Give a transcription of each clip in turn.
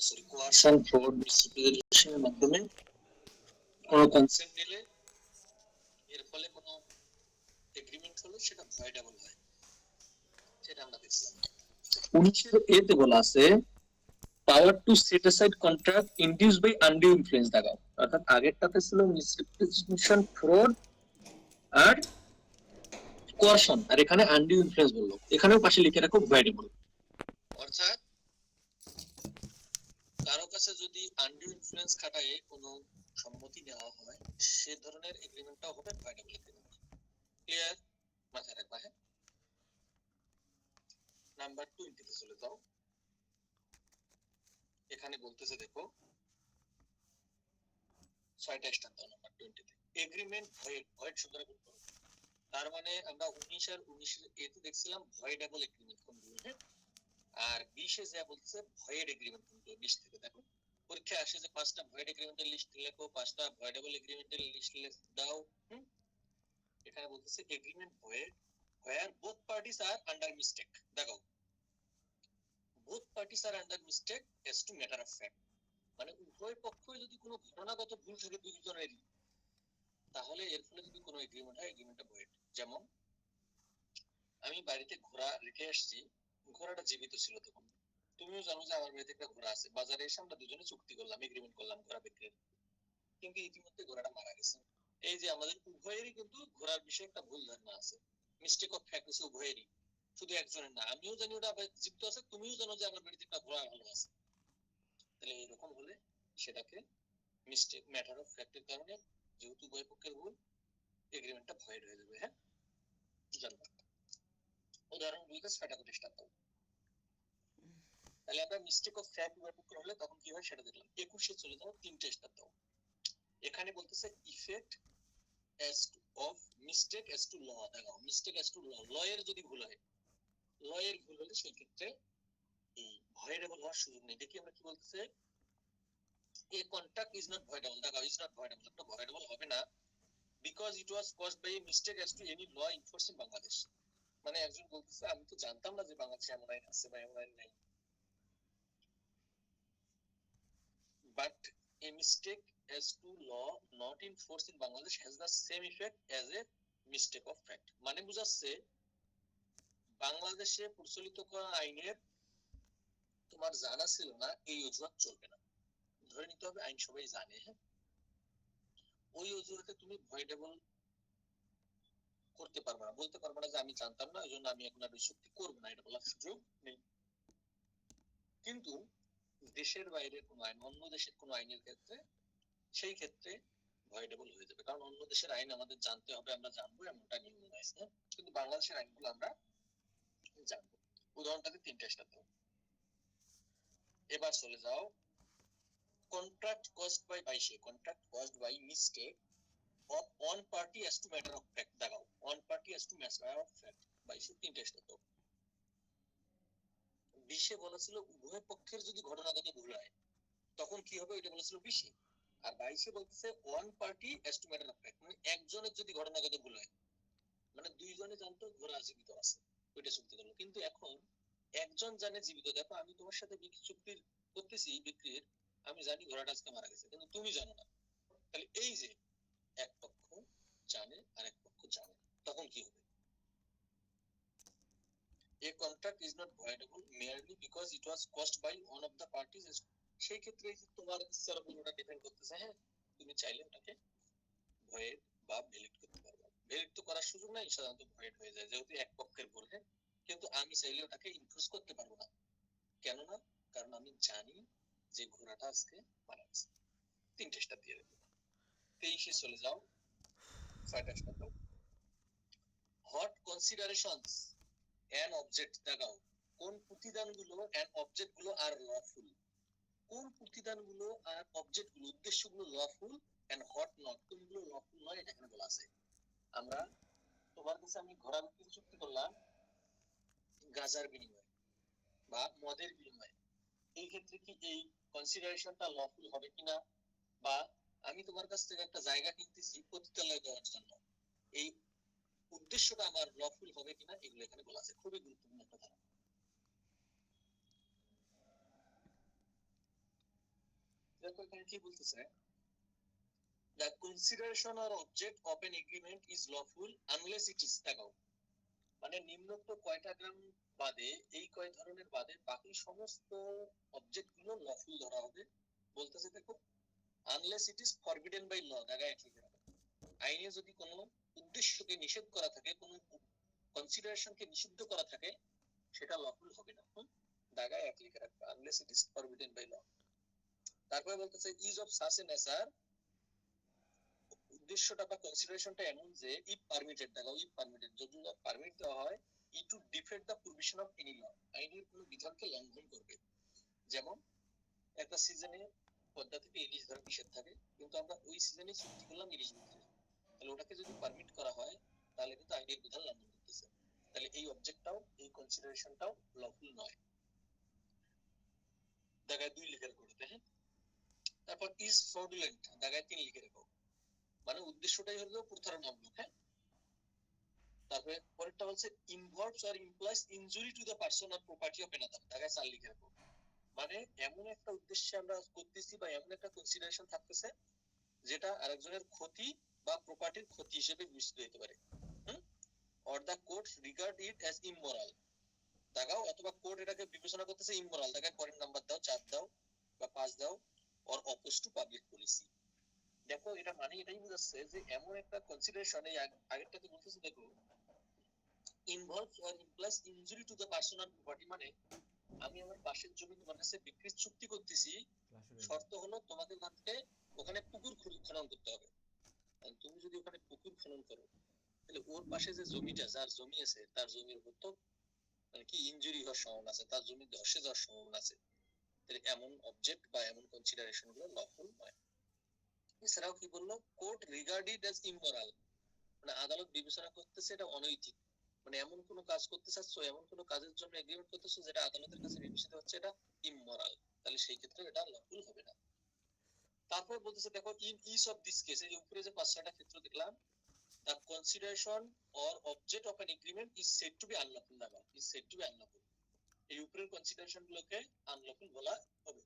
Sorry কোয়ারশন fraud মিসরিপ্রেজেন্টেশনের মাধ্যমে কোন concept নিলে এর ফলে কোন এগ্রিমেন্ট হলো সেটা ভয়েডেবল হয়, সেটা আমরা দেখছিলাম। 19 এতে বলা আছে power to set aside contract induced by undue influence দেখাও, অর্থাৎ আগেরটাতে ছিল মিসরিপ্রেজেন্টেশন ফ্রড আর কোয়ারশন, আর এখানে আনডিউ ইনফ্লুয়েন্স বললো, এখানেও পাশে লিখে রাখো ভয়েডেবল। অর্থাৎ কারো কাছে যদি আনডিউ ইনফ্লুয়েন্স খাটায় কোনো সম্মতি নেওয়া হয় সে ধরনের এগ্রিমেন্টটাও হবে ভয়েডেবল এগ্রিমেন্ট। ক্লিয়ার? মাথায় রাখবা। হ্যাঁ, নাম্বার 20 তে চলে যাও। এখানে বলতেছে দেখো 6টা স্টার দাও নাম্বার 20 তে। এগ্রিমেন্ট ভয়েড, ভয়েড শব্দটা গুণ করো। তার মানে আমরা 19 আর 19 এতে দেখছিলাম ভয়েডেবল এগ্রিমেন্ট কোনগুলো, হ্যাঁ, আর 20 এ যা বলতেছে ভয়েড এগ্রিমেন্ট কোনগুলো। 20 থেকে দেখো পরীক্ষায় আসে যে 5টা ভয়েড এগ্রিমেন্টের লিস্ট লেখো, 5টা ভয়েডেবল এগ্রিমেন্টের লিস্ট দাও। এখানে বলতেছে agreement void where both parties are under mistake। দেখো both parties are under mistake as to matter of fact, মানে উভয় পক্ষই যদি কোনো ঘটনাগত ভুল থাকে দুজনেরই, তাহলে এর ফলে যদি কোনো এগ্রিমেন্ট হয় এগ্রিমেন্টটা ভয়েড। যেমন আমি বাড়িতে ঘোড়া রেখে আসছি, ঘোড়াটা জীবিত ছিল তখন, তুমিও জানো যে আমার বাড়িতে একটা ঘোড়া আছে, বাজারে এসে আমরা দুজনে চুক্তি করলাম, এগ্রিমেন্ট করলাম ঘোড়া বিক্রির, কিন্তু ইতিমধ্যে ঘোড়াটা মারা গেছে। এই যে আমাদের উভয়েরই কিন্তু ঘোড়ার বিষয়ে একটা ভুল ধারণা আছে, মিস্টেক অফ ফ্যাক্ট হচ্ছে উভয়েরই, শুধু একজনের না। আমিও জানি ওটা জীবিত আছে, তুমিও জানো যে আমার বাড়িতে একটা ঘোড়া ভালো আছে, তাহলে এরকম হলে সেটাকে মিস্টেক ম্যাটার অফ ফ্যাক্টের কারণে যেহেতু উভয় পক্ষের ভুল, এগ্রিমেন্টটা ভয়েড হয়ে যাবে। হ্যাঁ, জানবা। উদাহরণ বলতে 6টা করে স্টার দাও। তাহলে আমরা মিস্টেক অফ ফ্যাক্ট উভয় পক্ষের হলে তখন কি হয় সেটা দেখলাম। 21 এ চলে যাও, 3টে স্টার দাও। এখানে বলতেছে effect as to of mistake as to law। দেখো mistake as to law, ল এর যদি ভুল হয়, ল এর ভুল হলে সেই ক্ষেত্রে এই ভয়েডেবল হওয়ার সুযোগ নেই। দেখি আমরা কি বলতেছে, a contract is not voidable। দেখো is not voidable, এটা voidable হবে না because it was caused by a mistake as to any law enforced in Bangladesh। মানে একজন বলতেছে আমি তো জানতাম না যে বাংলাদেশে এমন আইন আছে বা এমন আইন নাই, but a mistake as to law not in force in Bangladesh has the same effect as a mistake of fact। মানে বুঝাচ্ছে বাংলাদেশে প্রচলিত করা আইনের তোমার জানা ছিল না এই অজুহাত চলবে না। ধরে নিতে হবে আইন সবাই জানে, হ্যাঁ, ওই অজুহাতে তুমি ভয়েডেবল করতে পারবে না, বলতে পারবে না যে আমি জানতাম না এই জন্য আমি এখন আর চুক্তি করবো না, এটা বলার সুযোগ নেই। কিন্তু দেশের বাইরে কোনো আইন, অন্য দেশের কোনো আইনের ক্ষেত্রে সেই ক্ষেত্রে ভয়েডেবল হয়ে যাবে, কারণ অন্য দেশের আইন আমাদের জানতে হবে, আমরা জানবো এমনটা নিয়ম আছে, কিন্তু বাংলাদেশের আইনগুলো আমরা জানবো। উদাহরণটাতে 3টে স্টার দাও। এবার চলে যাও contract caused by 22, contract caused by mistake of one party as to matter of fact। দেখাও one party as to matter of fact 22 3টে স্টার দাও। 20 বলেছিল উভয় পক্ষের যদি ঘটনাগত ভুল হয় তখন কি হবে, ওইটা বলেছিল 20। আর 22 বলতেছে one party as to matter of fact, মানে একজনের যদি ঘটনাগত ভুল হয়, মানে দুইজনে জানতো ঘোড়া জীবিত আছে, ওইটা চুক্তি করলো। কিন্তু এখন একজন জানে জীবিত, দেখো আমি তোমার সাথে চুক্তি করতেছি বিক্রির, আমি জানি ঘোড়াটা আজকে মারা গেছে কিন্তু তুমি জানো না, তাহলে এই যে এক পক্ষ জানে আর এক পক্ষ জানে না, তখন কি হবে, a contract is not voidable merely because it was caused by one of the parties। সেই ক্ষেত্রে তোমার ইচ্ছার উপর ওটা ডিপেন্ড করতেছে। হ্যাঁ, তুমি চাইলে ওটাকে ভয়েড বা ভ্যালিড করতে পারবে, ভ্যালিড তো করার সুযোগ নাই, সাধারণত ভয়েড হয়ে যায় যেহেতু এক পক্ষের ভুল। হ্যাঁ, কিন্তু আমি চাইলে ওটাকে ইনফোর্স করতে পারবো না, কেন না, কারণ আমি জানি যে ঘোড়াটা আজকে মারা গেছে। 3টে স্টার দিয়ে দেবো। 23 চলে যাও, 6টা স্টার দাও। What considerations and object. দেখাও কোন প্রতিদানগুলো এন্ড অবজেক্ট গুলো আর লফুল, কোন প্রতিদানগুলো আর অবজেক্ট গুলো উদ্দেশ্যগুলো লফুল এন্ড হট নট, কোনগুলো লফুল নয় এটা এখানে বলা আছে। আমরা তোমার কাছে আমি ঘোড়া বিক্রির চুক্তি করলাম গাজার বিনিময়ে বা মদের বিনিময়ে, এই ক্ষেত্রে কি এই কনসিডারেশনটা লফুল হবে কিনা, বা আমি তোমার কাছ থেকে একটা জায়গা কিনতেছি পতিতালয় দেওয়ার জন্য, এই উদ্দেশ্যটা আমার লফুল হবে কিনা, এগুলো এখানে বলা আছে। খুবই গুরুত্বপূর্ণ একটা ধারণা। দেখো এখানে কি বলতেছে, the consideration or object of an agreement is lawful unless it is, দেখো মানে নিম্নোক্ত কয়টা গ্রাম বাদে, এই কয় ধরনের বাদে বাকি সমস্ত অবজেক্ট গুলো লফুল ধরা হবে। বলতেছে দেখো unless it is forbidden by law, জায়গায় একই রাখো। আইনে যদি কোনো উদ্দেশ্যকে নিষেধ করা থাকে, কোনো কনসিডারেশনকে নিষিদ্ধ করা থাকে, সেটা লফুল হবে না। জায়গায় এক লিখে রাখবে, unless it is forbidden by law. তারপরে বলতেছে is of such a nature, উদ্দেশ্যটা বা কনসিডারেশনটা এমন যে ইফ পারমিটেড, দেখো ইফ পারমিটেড, যদি পারমিট দেওয়া হয়, ই to defect the provision of any law, আইনের কোনো বিধানকে লঙ্ঘন করবে। যেমন একটা সিজনে পদ্মা থেকে ইলিশ ধরা নিষেধ থাকে, কিন্তু আমরা ওই সিজনে চুক্তি করলাম ইলিশ ধরতে, তাহলে ওটাকে যদি পারমিট করা হয় তাহলে কিন্তু আইনের বিধান লঙ্ঘন করতেছে, তাহলে এই অবজেক্টটাও এই কনসিডারেশনটাও লফুল নয়। জায়গায় 2 লিখে রাখো। হ্যাঁ, তারপর ইজ ফ্রডুলেন্ট, জায়গায় 3 লিখে রাখো, মানে উদ্দেশ্যটাই হলো প্রতারণামূলক। হ্যাঁ, তারপরে পরেরটা হচ্ছে involves or implies injury to the person or property of another, জায়গায় 4 লিখে রাখো, মানে এমন একটা উদ্দেশ্যে আমরা করতেছি বা এমন একটা কনসিডারেশন থাকতেছে যেটা আরেকজনের ক্ষতি বা প্রপার্টির ক্ষতি হিসেবে বিবেচিত হতে পারে। Or the court regard it as immoral, দেখাও, অথবা কোর্ট এটাকে বিবেচনা করতেছে ইমমরাল, দেখায় পরের নাম্বার দাও, 4 দাও বা 5 দাও, or oppose to public policy. দেখো এটা মানে এটাই বোঝাচ্ছে যে এমন একটা কনসিডারেশন, এই আগেরটাতে বলতেছে দেখো involves or implies injury to the person or property, মানে আমি আমার পাশের জমি তোমার কাছে বিক্রির চুক্তি করতেছি, শর্ত হলো তোমাদের মধ্যে ওখানে পুকুর খনন করতে হবে। তুমি যদি ওখানে পুকুর খনন করো, তাহলে ওর পাশে যে জমিটা, যার জমি আছে, তার জমির উপর তো মানে কি ইনজুরি হওয়ার সম্ভাবনা আছে, তার জমি ধসে যাওয়ার সম্ভাবনা আছে, তাহলে এমন অবজেক্ট বা এমন কনসিডারেশন গুলো লফুল নয়। এছাড়াও কি বললো, কোর্ট রিগার্ডেড অ্যাজ ইমমরাল, মানে আদালত বিবেচনা করতেছে এটা অনৈতিক, মানে এমন কোনো কাজ করতে চাচ্ছ, এমন কোনো কাজের জন্য এগ্রিমেন্ট করতেছো যেটা আদালতের কাছে বিবেচিত হচ্ছে এটা ইমমরাল, তাহলে সেই ক্ষেত্রে এটা লফুল হবে না। তারপর বলতেছে দেখো in each of this case, এই উপরে যে 5-6টা ক্ষেত্র দেখলাম, the consideration or object of an agreement is said to be unlawful, দেখো is said to be unlawful, এই উপরের কনসিডারেশন গুলোকে আনলফুল বলা হবে।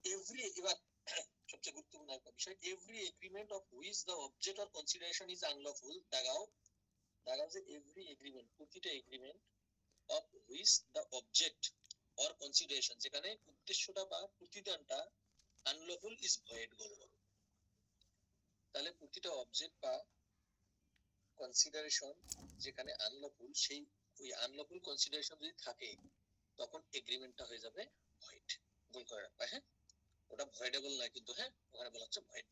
এভরি, এবার সবচেয়ে গুরুত্বপূর্ণ একটা বিষয়, every agreement of which the object or consideration is unlawful, দেখাও যে এভরি এগ্রিমেন্ট, প্রতিটা agreement of which the object or consideration, যেখানে উদ্দেশ্যটা বা প্রতিদানটা আনলফুল ইজ ভয়েড বলবো। তাহলে প্রতিটা অবজেক্ট বা কনসিডারেশন যেখানে আনলফুল, সেই ওই আনলফুল কনসিডারেশন যদি থাকে তখন এগ্রিমেন্টটা হয়ে যাবে ভয়েড। ভুল করে রাখবা, হ্যাঁ, ওটা ভয়েডেবল নয় কিন্তু, হ্যাঁ ওখানে বলা হচ্ছে ভয়েড,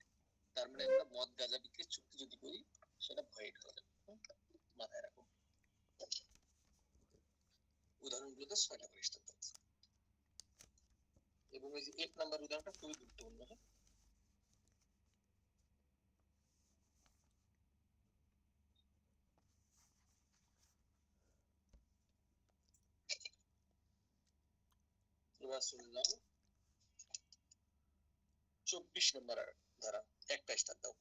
তার মানে আমরা মদ গাঁজা বিক্রির চুক্তি যদি করি সেটা ভয়েড হয়ে যাবে, মাথায় রাখো। উদাহরণগুলোতে 6টা করে স্টার্ট করতে, এবং এই যে 1 নাম্বার উদাহরণটা খুবই গুরুত্বপূর্ণ। হ্যাঁ, এবার চলে যাও 24 নম্বর ধারা, একটা স্টার্ট দাও।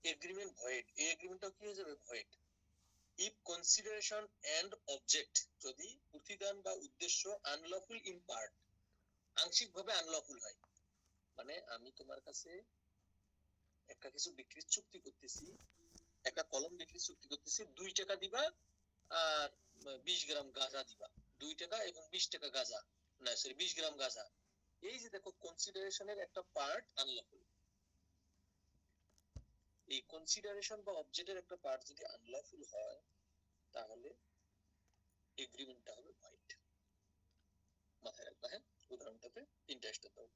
এগ্রিমেন্ট ভয়েড, এই এগ্রিমেন্টটা কি হয়ে যাবে void if consideration and object, যদি প্রতিদান বা উদ্দেশ্য আনলফুল ইন পার্ট, আংশিকভাবে আনলফুল হয়, মানে আমি তোমার কাছে একটা কিছু বিক্রির চুক্তি করতেছি, একটা কলম বিক্রির চুক্তি করতেছি, 2 টাকা দিবা আর 20 গ্রাম গাঁজা দিবা, 2 টাকা এবং 20 টাকা গাঁজা, না সরি 20 গ্রাম গাঁজা। এই যে দেখো কনসিডারেশনের একটা পার্ট আনলফুল, এই কনসিডারেশন বা অবজেক্টের একটা পার্ট যদি আনলফুল হয় তাহলে এগ্রিমেন্টটা হবে ভয়েড, মাথায় রাখবা। হ্যাঁ, উদাহরণটাতে 3টা স্টার দাও।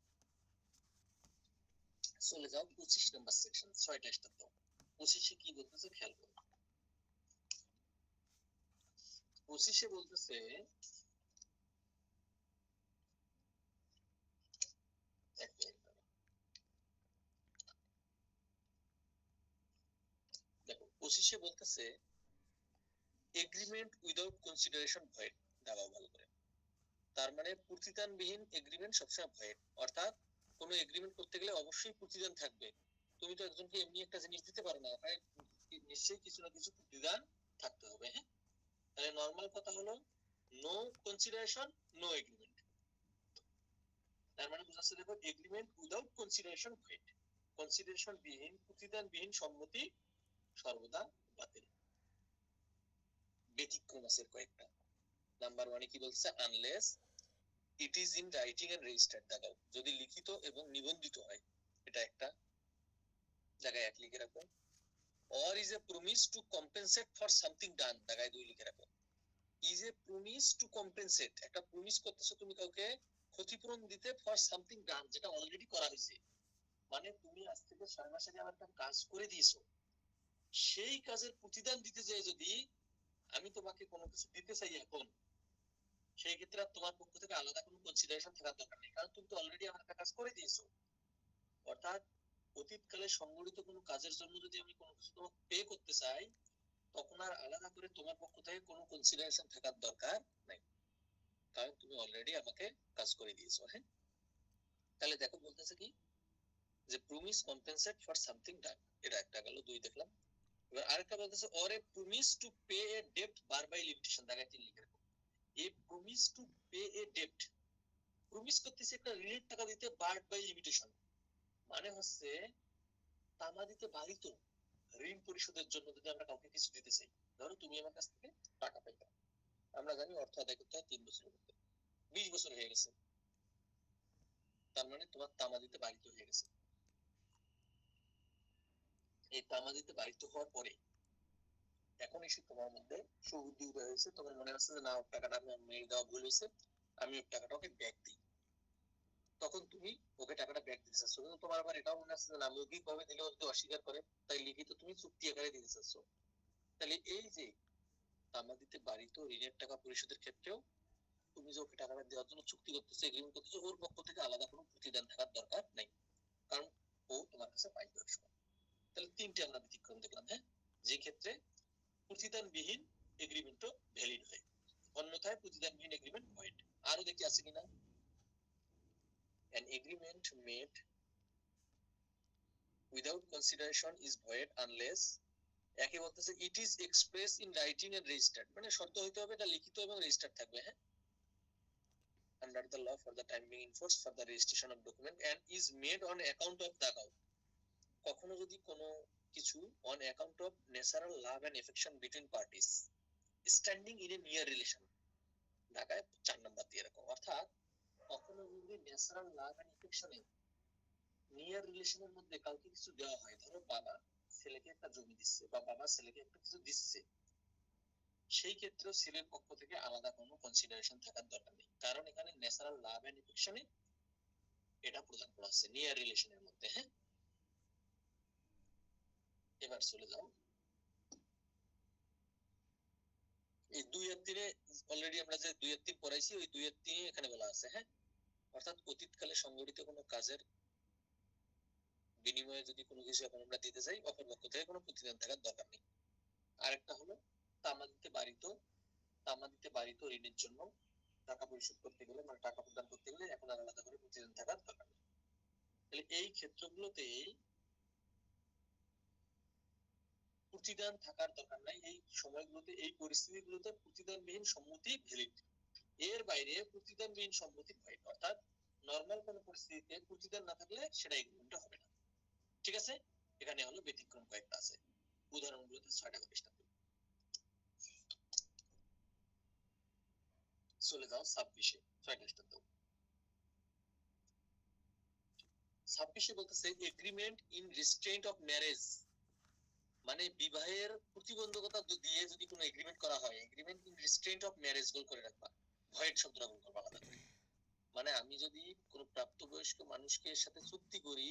চলে যাও 25 নম্বর সেকশন, 6টা স্টার দাও। 25-এ কি বলতেছে খেয়াল করো। 25-এ বলতেছে দেখো 25-এ বলতেছে এগ্রিমেন্ট উইদাউট কনসিডারেশন ভয়েড, দাবাও ভালো করে, তার মানে প্রতিদানবিহীন এগ্রিমেন্ট সবসময় ভয়েড, অর্থাৎ কোনো এগ্রিমেন্ট করতে গেলে অবশ্যই প্রতিদান থাকবে। তুমি তো একজনকে এমনি একটা জিনিস দিতে পারো না, নিশ্চয়ই কিছু না কিছু প্রতিদান থাকতে হবে। হ্যাঁ, তাহলে নর্মাল কথা হলো নো কনসিডারেশন নো এগ্রিমেন্ট। তার মানে বুঝাচ্ছে দেখো agreement without consideration void, consideration বিহীন প্রতিদান বিহীন সম্মতি সর্বদা বাতিল। ব্যতিক্রম আছে কয়েকটা। নাম্বার 1 কি বলছে, unless it is in writing and registered, দেখাও যদি লিখিত এবং নিবন্ধিত হয়, এটা একটা জায়গায় 1 লিখে রাখো। or is a promise to compensate for something done, জায়গায় 2 লিখে রাখো। is a promise to compensate, একটা প্রমিস করতেছো তুমি কাউকে ক্ষতিপূরণ দিতে for something done, যেটা অলরেডি করা হয়েছে। মানে তুমি আজ থেকে 6 মাস আগে আমার একটা কাজ করে দিয়েছো, সেই কাজের প্রতিদান দিতে যায় যদি আমি তোমাকে কোনো কিছু দিতে চাই এখন, সেই ক্ষেত্রে তোমার পক্ষ থেকে আলাদা কোনো কনসিডারেশন থাকার দরকার নেই, কারণ তুমি তো অলরেডি আমার একটা কাজ করে দিয়েছো। অর্থাৎ অতীতকালে সংগঠিত কোনো কাজের জন্য যদি আমি কোনো কিছু তোমাকে পে করতে চাই, তখন আর আলাদা করে তোমার পক্ষ থেকে কোনো কনসিডারেশন থাকার দরকার নাই, কারণ তুমি অলরেডি আমাকে কাজ করে দিয়েছো। হ্যাঁ, তাহলে দেখো বলতেছে কি যে promise compensate for something done, এটা একটা গেল 2 দেখলাম। এবার আরেকটা বলতেছে or a promise to pay a ডেপ্ট বার বাই লিমিটেশন, জায়গায় 3 লিখে রাখো। A promise to pay a ডেপ্ট, প্রমিস করতেছে একটা ঋণের টাকা দিতে বার বাই লিমিটেশন, মানে হচ্ছে তামাদিতে বাড়িত ঋণ পরিশোধের জন্য যদি আমরা কাউকে কিছু দিতে চাই, ধরো তুমি আমার কাছ থেকে টাকা পাইবা, আমরা জানি অর্থ আদায় করতে হয় 3 বছরের মধ্যে, 20 বছর হয়ে গেছে, তার মানে তোমার তামাদিতে বাড়িত হয়ে গেছে। এই তামাদিতে বাড়িত হওয়ার পরে এখন এসে তোমার মধ্যে সুবুদ্ধি উদয় হয়েছে, তোমার মনে হচ্ছে যে না ওর টাকাটা আমি মেরে দেওয়া ভুল হয়েছে, আমি ওর টাকাটা ওকে ব্যাক দিই। তখন তুমি ওকে টাকাটা ব্যাক দিতে চাচ্ছ, কিন্তু তোমার আবার এটাও মনে হচ্ছে যে না মৌখিক ভাবে দিলে যদি অস্বীকার করে, তাই লিখিত তুমি চুক্তি আকারে দিতে চাচ্ছ। তাহলে এই যে তামাদিতে বাড়িত ঋণের টাকা পরিশোধের ক্ষেত্রেও তুমি যে ওকে টাকাটা দেওয়ার জন্য চুক্তি করতেছো, এগ্রিমেন্ট করতেছো, ওর পক্ষ থেকে আলাদা কোনো প্রতিদান থাকার দরকার নেই, কারণ ও তোমার কাছে পাই দেওয়ার সময়। তাহলে 3টে আমরা ব্যতিক্রম দেখলাম। হ্যাঁ, যে ক্ষেত্রে প্রতিদানবিহীন এগ্রিমেন্টও ভ্যালিড হয়, অন্যথায় প্রতিদানবিহীন এগ্রিমেন্ট ভয়েড। আরো দেখি আছে কিনা, an agreement made without consideration is void unless, একে বলতেছে it is expressed in writing and registered, মানে শর্ত হইতে হবে এটা লিখিত এবং রেজিস্টার্ড থাকবে। হ্যাঁ, under the law for the time being enforced for the registration of document and is made on account of the account, কখনো যদি কোনো কিছু on account of natural love and affection between parties standing in a near relation, ঢাকায় 4 number দিয়ে রাখো। অর্থাৎ কখনো যদি ন্যাচারাল লাভ এন্ড এফেকশনে নিয়ার রিলেশনের মধ্যে কাউকে কিছু দেওয়া হয়, ধরো বাবা ছেলেকে একটা জমি দিচ্ছে বা বাবা ছেলেকে একটা কিছু দিচ্ছে, সেই ক্ষেত্রে ছেলের পক্ষ থেকে আলাদা কোনো কনসিডারেশন থাকার দরকার নেই, কারণ এখানে ন্যাচারাল লাভ এন্ড এফেকশনে এটা প্রদান করা হচ্ছে নিয়ার রিলেশনের মধ্যে। হ্যাঁ, এবার চলে যাও এই 2 আর 3-এ, অলরেডি আমরা যে 2 আর 3 পড়াইছি ওই 2 আর 3 এখানে বলা আছে। হ্যাঁ, অর্থাৎ অতীতকালে সংগঠিত কোনো কাজের বিনিময়ে যদি কোনো কিছু এখন আমরা দিতে চাই, অপর পক্ষ থেকে কোনো প্রতিদান থাকার দরকার নেই। আরেকটা হলো তামাদিতে বাড়িত ঋণের জন্য টাকা পরিশোধ করতে গেলে, মানে টাকা প্রদান করতে গেলে এখন আর আলাদা করে প্রতিদান থাকার দরকার নেই। তাহলে এই ক্ষেত্রগুলোতে প্রতিদান থাকার দরকার নাই, এই সময়গুলোতে এই পরিস্থিতিগুলোতে প্রতিদানবিহীন সম্মতি ভ্যালিড, এর বাইরে প্রতিদানবিহীন সম্মতি ভয়েড। অর্থাৎ নরমাল কোনো পরিস্থিতিতে প্রতিদান না থাকলে সেটা এগ্রিমেন্ট হবে না। ঠিক আছে, এখানে হলো ব্যতিক্রম কয়েকটা আছে, উদাহরণগুলোতে 6টা করে স্টার্ট। চলে যাও 26-এ, 6টা স্টার্ট দাও। 26-এ বলতেছে agreement in restraint of marriage, মানে বিবাহের প্রতিবন্ধকতা দিয়ে যদি কোনো এগ্রিমেন্ট করা হয়, agreement in restraint of marriage গোল করে রাখবা, ভয়েড শব্দটা গোল করবা আলাদা করে। মানে আমি যদি কোনো প্রাপ্তবয়স্ক মানুষকে সাথে চুক্তি করি,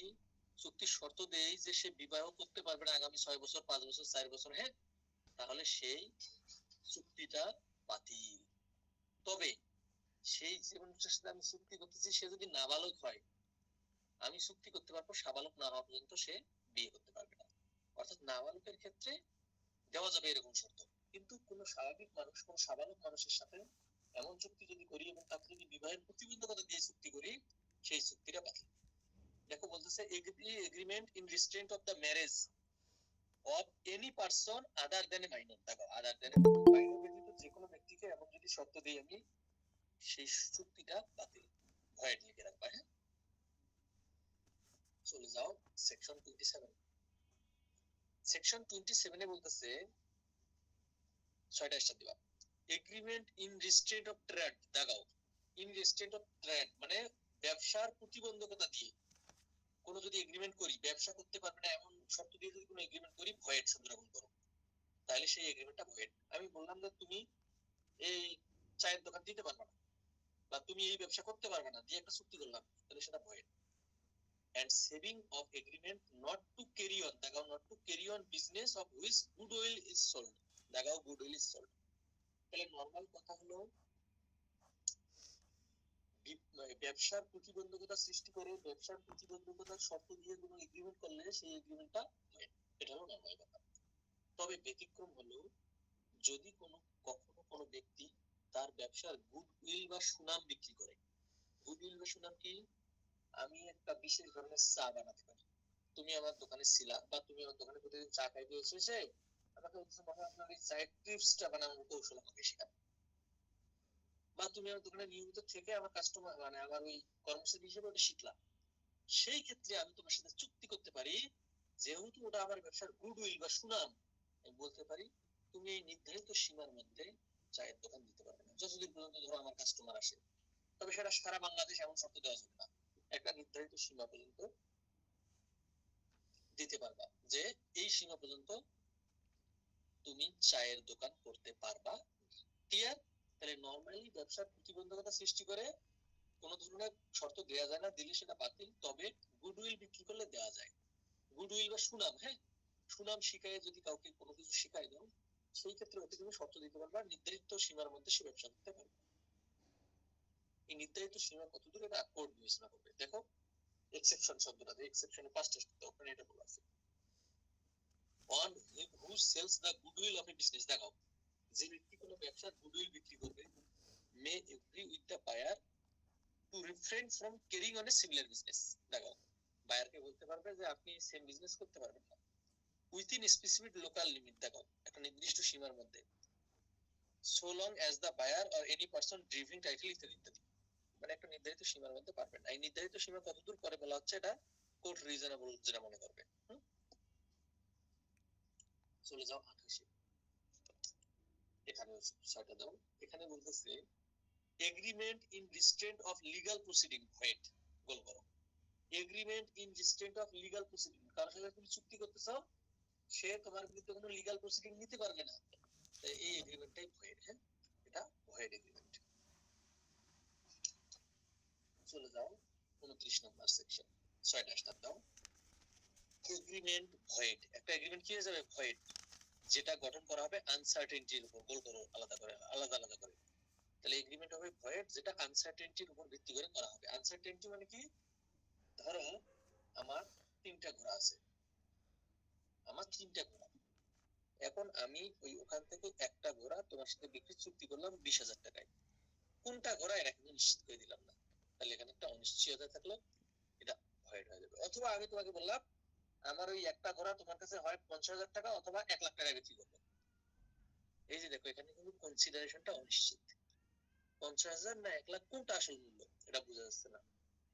চুক্তির শর্ত দেই যে সে বিবাহ করতে পারবে না আগামী 6 বছর, 5 বছর, 4 বছর, হ্যাঁ, তাহলে সেই চুক্তিটা বাতিল। তবে সেই যে মানুষের সাথে আমি চুক্তি করতেছি সে যদি নাবালক হয়, আমি চুক্তি করতে পারবো সাবালক না হওয়া পর্যন্ত সে বিয়ে করতে পারবে না। অর্থাৎ নাবালকের ক্ষেত্রে দেওয়া যাবে এরকম শর্ত, কিন্তু কোনো স্বাভাবিক মানুষ, কোনো সাবালক মানুষের সাথে এমন চুক্তি যদি করি এবং তাকে যদি বিবাহের প্রতিবন্ধকতা দিয়ে চুক্তি করি, সেই চুক্তিটা বাতিল। দেখো বলতেছে agreement in restraint of the marriage of any person other than a minor, দেখো আদার দ্যান এ মাইনর ব্যতীত যে কোনো ব্যক্তিকে এমন যদি যদি শর্ত দিই আমি, সেই চুক্তিটা বাতিল, ভয়েড লিখে রাখবা। হ্যাঁ, চলে যাও সেকশন 27। সেকশন 27 এ বলতেছে 6টা স্টার দিবা। Agreement in restraint of trade, দাগাও ইন রেস্ট্রেন্ট অফ ট্রেড মানে ব্যবসার প্রতিবন্ধকতা দিয়ে কোনো যদি এগ্রিমেন্ট করি, ব্যবসা করতে পারবে না এমন শর্ত দিয়ে যদি কোনো এগ্রিমেন্ট করি, ভয়েড শব্দ গ্রহণ করো, তাহলে সেই এগ্রিমেন্টটা ভয়েড। আমি বললাম যে তুমি এই চায়ের দোকান দিতে পারবে না বা তুমি এই ব্যবসা করতে পারবে না, দিয়ে একটা চুক্তি করলাম, তাহলে সেটা void. and saving of agreement not to carry on, দাগাও not to carry on business of which goodwill is sold, দাগাও goodwill is sold। তাহলে নরমাল কথা হলো ব্যবসার প্রতিবন্ধকতা সৃষ্টি করে, ব্যবসার প্রতিবন্ধকতার শর্ত দিয়ে কোনো এগ্রিমেন্ট করলে সেই এগ্রিমেন্টটা ভয়েড, এটা হলো নরমাল কথা। তবে ব্যতিক্রম হলো যদি কখনো কোনো ব্যক্তি তার ব্যবসার গুডউইল বা সুনাম বিক্রি করে। গুডউইল বা সুনাম কি? আমি একটা বিশেষ ধরনের চা বানাতে পারি, তুমি আমার দোকানে ছিলা বা তুমি আমার দোকানে প্রতিদিন চা খাইতে এসেছে, আমাকে বলছো বাবা আপনার এই চায়ের টিপসটা বানানোর কৌশল আমাকে শেখান, বা তুমি আমার দোকানে নিয়মিত থেকে আমার কাস্টমার মানে আমার ওই কর্মচারী হিসেবে ওটা শিখলাম। সেই ক্ষেত্রে আমি তোমার সাথে চুক্তি করতে পারি, যেহেতু ওটা আমার ব্যবসার গুডউইল বা সুনাম, আমি বলতে পারি তুমি এই নির্ধারিত সীমার মধ্যে চায়ের দোকান দিতে পারবে না যতদিন পর্যন্ত ধরো আমার কাস্টমার আসে। তবে সেটা সারা বাংলাদেশ এমন শর্ত দেওয়া যাবে না, একটা নির্ধারিত সীমা পর্যন্ত দিতে পারবা, যে এই সীমা পর্যন্ত তুমি চায়ের দোকান করতে পারবা। ক্লিয়ার? তাহলে নরমালি ব্যবসার প্রতিবন্ধকতা সৃষ্টি করে কোন ধরনের শর্ত দেওয়া যায় না, দিলে সেটা বাতিল। তবে গুডউইল বিক্রি করলে দেওয়া যায়, গুডউইল বা সুনাম। হ্যাঁ, সুনাম শিখায় যদি কাউকে কোনো কিছু শিখাই দাও, সেই ক্ষেত্রে ওকে তুমি শর্ত দিতে পারবা, নির্ধারিত সীমার মধ্যে সে ব্যবসা করতে পারবে। এই নির্ধারিত সীমা কতদূর এটা কোর্ট বিবেচনা করবে। দেখো এক্সেপশন শব্দটা, এক্সেপশনে 5টা শব্দ, ওখানে এটা বলা আছে on who sells the goodwill of a business, দেখাও যে ব্যক্তি কোনো ব্যবসার গুডউইল বিক্রি করবে, may agree with the buyer to refrain from carrying on a similar business, দেখাও বায়ারকে বলতে পারবে যে আপনি সেম বিজনেস করতে পারবেন না উইথিন স্পেসিফিক লোকাল লিমিট, দেখাও একটা নির্দিষ্ট সীমার মধ্যে, so long as the buyer or any person deriving title ইত্যাদি ইত্যাদি, মানে একটা নির্ধারিত সীমার মধ্যে পারবেন না। এই নির্ধারিত সীমা কতদূর পরে বলা হচ্ছে, এটা কোর্ট রিজনেবল যেটা মনে করবে। চলে যাও 28, এখানে 6টা দাও। এখানে বলতেছে agreement in restraint of legal proceeding void, গোল করো agreement in restraint of legal proceeding, কারোর সাথে তুমি চুক্তি করতে চাও, সে তোমার বিরুদ্ধে কোনো লিগ্যাল প্রসিডিং নিতে পারবে না, তাই এই এগ্রিমেন্টটাই ভয়েড। হ্যাঁ, এটা ভয়েড এগ্রিমেন্ট। চলে যাও 29 নম্বর সেকশন, 6টা স্টার দাও। এগ্রিমেন্ট ভয়েড, একটা এগ্রিমেন্ট কি হয়ে যাবে ভয়েড, যেটা গঠন করা হবে আনসার্টেনটির উপর, গোল করো আলাদা করে আলাদা আলাদা করে। তাহলে এগ্রিমেন্ট হবে ভয়েড যেটা আনসার্টেনটির উপর ভিত্তি করে করা হবে। আনসার্টেনটি মানে কি? ধরো আমার 3টা ঘোড়া আছে, আমার 3টা ঘোড়া, এখন আমি ওই ওখান থেকে একটা ঘোড়া তোমার সাথে বিক্রি চুক্তি করলাম 20,000 টাকায়, কোনটা ঘোড়া এটা কিন্তু নিশ্চিত করে দিলাম না, তাহলে এখানে একটা অনিশ্চয়তা থাকলো, এটা ভয়েড হয়ে যাবে। অথবা আমি তোমাকে বললাম আমার ওই একটা ঘোড়া তোমার কাছে হয় 50,000 টাকা অথবা 1 লাখ টাকা বিক্রি করবো, এই যে দেখো এখানে কিন্তু কনসিডারেশনটা অনিশ্চিত, 50,000 না 1 লাখ কোনটা আসল মূল্য এটা বোঝা যাচ্ছে না,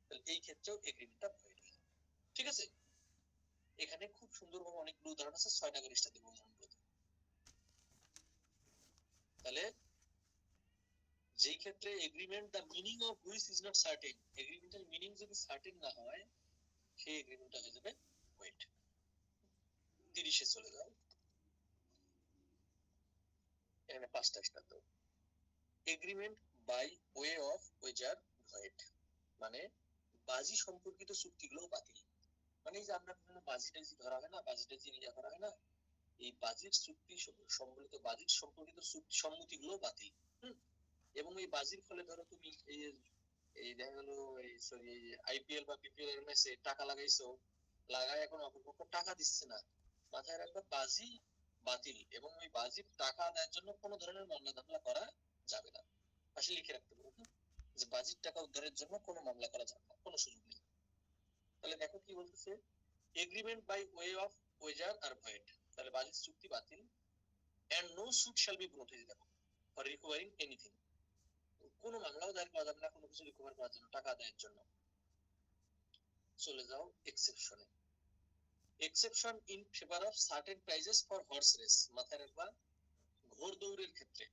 তাহলে এই ক্ষেত্রেও এগ্রিমেন্টটা ভয়েড। ঠিক আছে, এখানে খুব সুন্দরভাবে অনেকগুলো উদাহরণ আছে, 6টা করে স্টার দেব উদাহরণগুলো। তাহলে যেই ক্ষেত্রে agreement the meaning of which is not certain, এগ্রিমেন্টের মিনিং যদি সার্টেন না হয় সেই এগ্রিমেন্টটা হয়ে যাবে ভয়েড। 30-এ চলে যাও, এখানে 5টা স্টার দাও। Agreement by way of wager void, মানে বাজি সম্পর্কিত চুক্তিগুলো বাতিল। মানে এই যে আমরা বিভিন্ন বাজি টাজি ধরা হয় না, বাজি টাজি ইয়া করা হয় না, এই বাজির চুক্তি সম্বলিত বাজির সম্পর্কিত চুক্তি সম্মতিগুলো বাতিল। এবং এই বাজির ফলে ধরো তুমি এই এই দেখা গেল এই সরি আইপিএল বা বিপিএল এর ম্যাচে টাকা লাগাইছো, লাগায় এখন অপরপক্ষ টাকা দিচ্ছে না, মাথায় রাখবে বাজি বাতিল, এবং ওই বাজির টাকা আদায়ের জন্য কোনো ধরনের মামলা দামলা করা যাবে না। পাশে লিখে রাখতে পারো যে বাজির টাকা উদ্ধারের জন্য কোনো মামলা করা যাবে না, কোনো সুযোগ নেই। তাহলে দেখো কি বলতেছে, agreement by way of wager are void, তাহলে বাজির চুক্তি বাতিল, and no suit shall be brought, দেখো, for requiring anything, কোনো মামলাও দায়ের করা যাবে না কোনো কিছু রিকভার করার জন্য, টাকা আদায়ের জন্য। চলে যাও এক্সেপশনে। Exception in favour of certain prizes for horse race. মাথায় রাখবা, ঘোড় দৌড়ের ক্ষেত্রে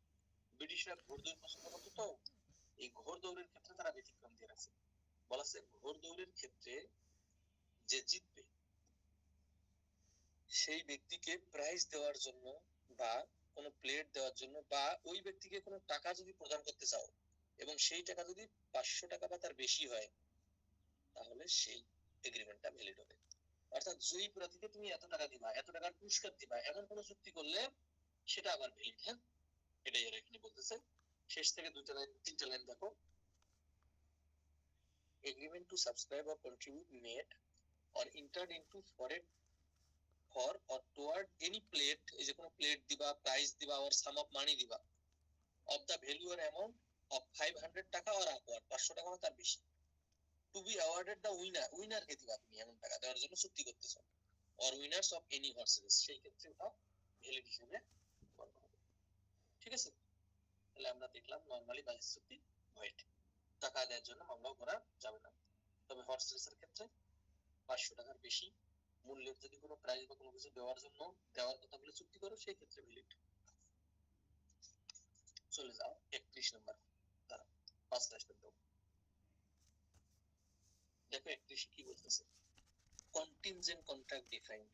ব্রিটিশরা ঘোড় দৌড় পছন্দ করতো, তো এই ঘোড় দৌড়ের ক্ষেত্রে তারা ব্যতিক্রম দিয়ে রাখছে। বলা আছে ঘোড় দৌড়ের ক্ষেত্রে যে জিতবে সেই ব্যক্তিকে প্রাইজ দেওয়ার জন্য বা কোনো প্লেট দেওয়ার জন্য বা ওই ব্যক্তিকে কোনো টাকা যদি প্রদান করতে চাও এবং সেই টাকা যদি 500 টাকা বা তার বেশি হয়, তাহলে সেই এগ্রিমেন্টটা ভ্যালিড হবে। অর্থাৎ জয়ী প্রার্থীকে তুমি এত টাকা দিবা, এত টাকার পুরস্কার দিবা, এমন কোনো চুক্তি করলে সেটা আবার ভ্যালিড। হ্যাঁ, এটাই এরা এখানে বলতেছে। শেষ থেকে দুইটা লাইন, তিনটা লাইন দেখো। Agreement to subscribe or contribute made or entered into for or toward any plate, এই যে কোনো প্লেট দিবা, প্রাইজ দিবা, or sum of money দিবা of the value or amount of 500 টাকা or upward, 500 টাকা বা তার বেশি, to be awarded the winner, winner কে দিবা তুমি এমন টাকা দেওয়ার জন্য চুক্তি করতেছো, or winners of any horse race, সেই ক্ষেত্রে ওটা ভ্যালিড হিসেবে গণ্য হবে। ঠিক আছে, তাহলে আমরা দেখলাম নরমালি বাজিত চুক্তি ভয়েড, টাকা দেওয়ার জন্য মামলা করা যাবে না। তবে হর্স রেসের ক্ষেত্রে 500 টাকার বেশি মূল্যের যদি কোনো প্রাইজ বা কোনো কিছু দেওয়ার জন্য দেওয়ার কথা বলে চুক্তি করো, সেই ক্ষেত্রে ভ্যালিড। চলে যাও 31 নম্বর, দাঁড়া 5টা স্টেপ দাও। দেখো 31 কি বলতেছে, কন্টিনজেন্ট কন্ট্রাক্ট ডিফাইন্ড,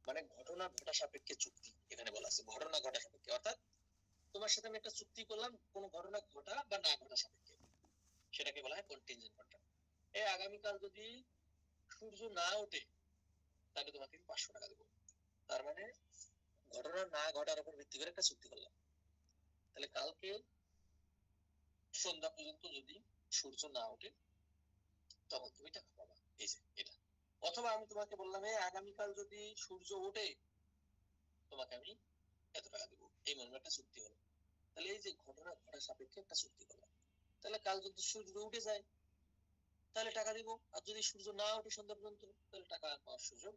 মানে ঘটনা ঘটা সাপেক্ষে চুক্তি এখানে বলা আছে। ঘটনা ঘটা সাপেক্ষে অর্থাৎ তোমার সাথে আমি একটা চুক্তি করলাম কোনো ঘটনা ঘটা বা না ঘটা সাপেক্ষে, সেটাকে বলা হয় কন্টিনজেন্ট কন্ট্রাক্ট। এই আগামীকাল যদি সূর্য না ওঠে তাহলে তোমাকে 500 টাকা দেবো, তার মানে ঘটনা না ঘটার উপর ভিত্তি করে একটা চুক্তি করলাম। তাহলে কালকে সন্ধ্যা পর্যন্ত যদি সূর্য না ওঠে তখন তুমি টাকা পাবা, এই যে এটা। অথবা আমি তোমাকে বললাম আগামীকাল যদি সূর্য ওঠে তোমাকে আমি এত টাকা দেবো, এই মর্মে একটা চুক্তি হলো। তাহলে এই যে ঘটনা ঘটা সাপেক্ষে একটা চুক্তি করলাম। তাহলে কাল যদি সূর্য উঠে যায় তাহলে টাকা দিব, আর যদি সূর্য না ওঠে সন্ধ্যা পর্যন্ত তাহলে টাকা পাওয়ার সুযোগ।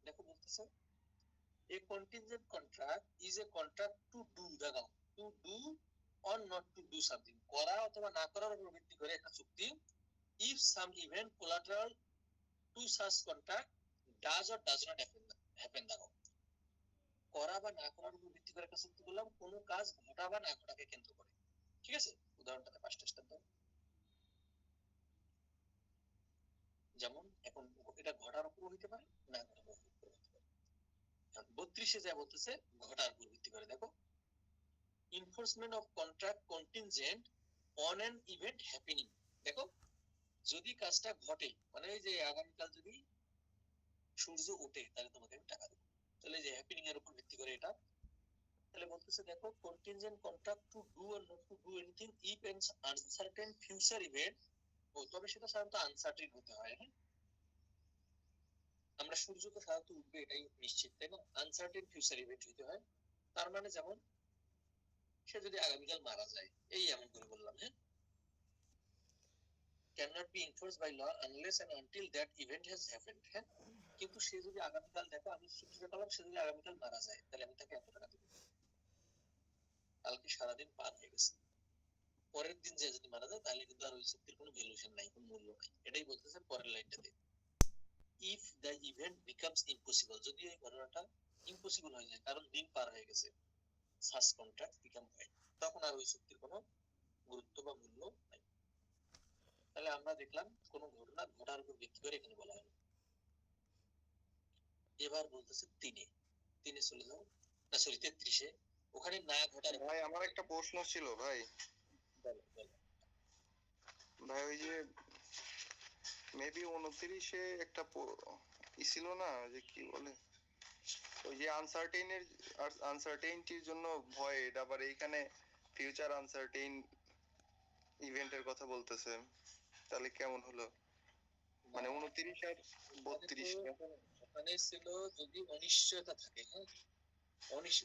দেখো বলতেছে a contingent contract is a contract to do, দেখো to do or not to do something, করা অথবা না করার উপর ভিত্তি করে একটা চুক্তি। if some event collateral to such contract does or does not happen, দেখো করা বা না করার উপর ভিত্তি করে একটা চুক্তি করলাম, কোনো কাজ ঘটা বা না ঘটাকে কেন্দ্র করে। ঠিক আছে, উদাহরণটাতে 5টা স্টেপ দাও। যেমন এখন এটা ঘটার উপর হইতে পারে, না ঘটার উপর হইতে পারে। 32 যা বলতেছে ঘটার উপর ভিত্তি করে। দেখো enforcement of contract contingent on an event happening, দেখো যদি কাজটা ঘটে মানে এই যে আগামীকাল যদি সূর্য ওঠে তাহলে তোমাকে আমি টাকা দেবো, তাহলে যে হ্যাপেনিং এর উপর ভিত্তি করে এটা। তাহলে বলতেছে দেখো contingent contract to do or not to do anything if an uncertain future event, তবে সেটা সাধারণত আনসার্টেন হতে হয়। হ্যাঁ, আমরা সূর্য তো সাধারণত উঠবে এটাই নিশ্চিত, তাই না? আনসার্টেন ফিউচার ইভেন্ট হতে হয়। তার মানে যেমন সে যদি আগামীকাল মারা যায়, এই এমন করে বললাম। হ্যাঁ, cannot be enforced by law unless and until that event has happened. হ্যাঁ, কিন্তু সে যদি আগামীকাল, দেখো আমি চুক্তিটা করলাম, সে যদি আগামীকাল মারা যায় তাহলে আমি তাকে এত টাকা দেবো। কালকে সারাদিন পার হয়ে গেছে, পরের দিন যে যদি মারা যায় তাহলে কিন্তু আর ওই চুক্তির কোনো ভ্যালুয়েশন নাই, কোনো মূল্য নাই। এটাই বলতেছে পরের লাইনটাতে, if the event becomes impossible, যদি এই ঘটনাটা ইম্পসিবল হয়ে যায় কারণ দিন পার হয়ে গেছে, such contract become void, তখন আর ওই চুক্তির কোনো গুরুত্ব বা মূল্য নাই। তাহলে আমরা দেখলাম কোন ঘটনা ঘটার উপর ভিত্তি করে এখানে বলা হলো। এবার বলতেছে তিনে চলে যাও, না সরি 33-এ, ওখানে না ঘটার। ভাই আমার একটা প্রশ্ন ছিল ভাই। বলো বলো। ভাই ওই যে মেবি 29-এ একটা ছিল না, যে কি বলে ওই যে আনসার্টেইনটির জন্য ভয়েড, আবার এইখানে ফিউচার আনসার্টেইন ইভেন্টের কথা বলতেছে, তাহলে কেমন হলো? মানে 29 আর 32 ওখানে ছিল যদি অনিশ্চয়তা থাকে। হ্যাঁ,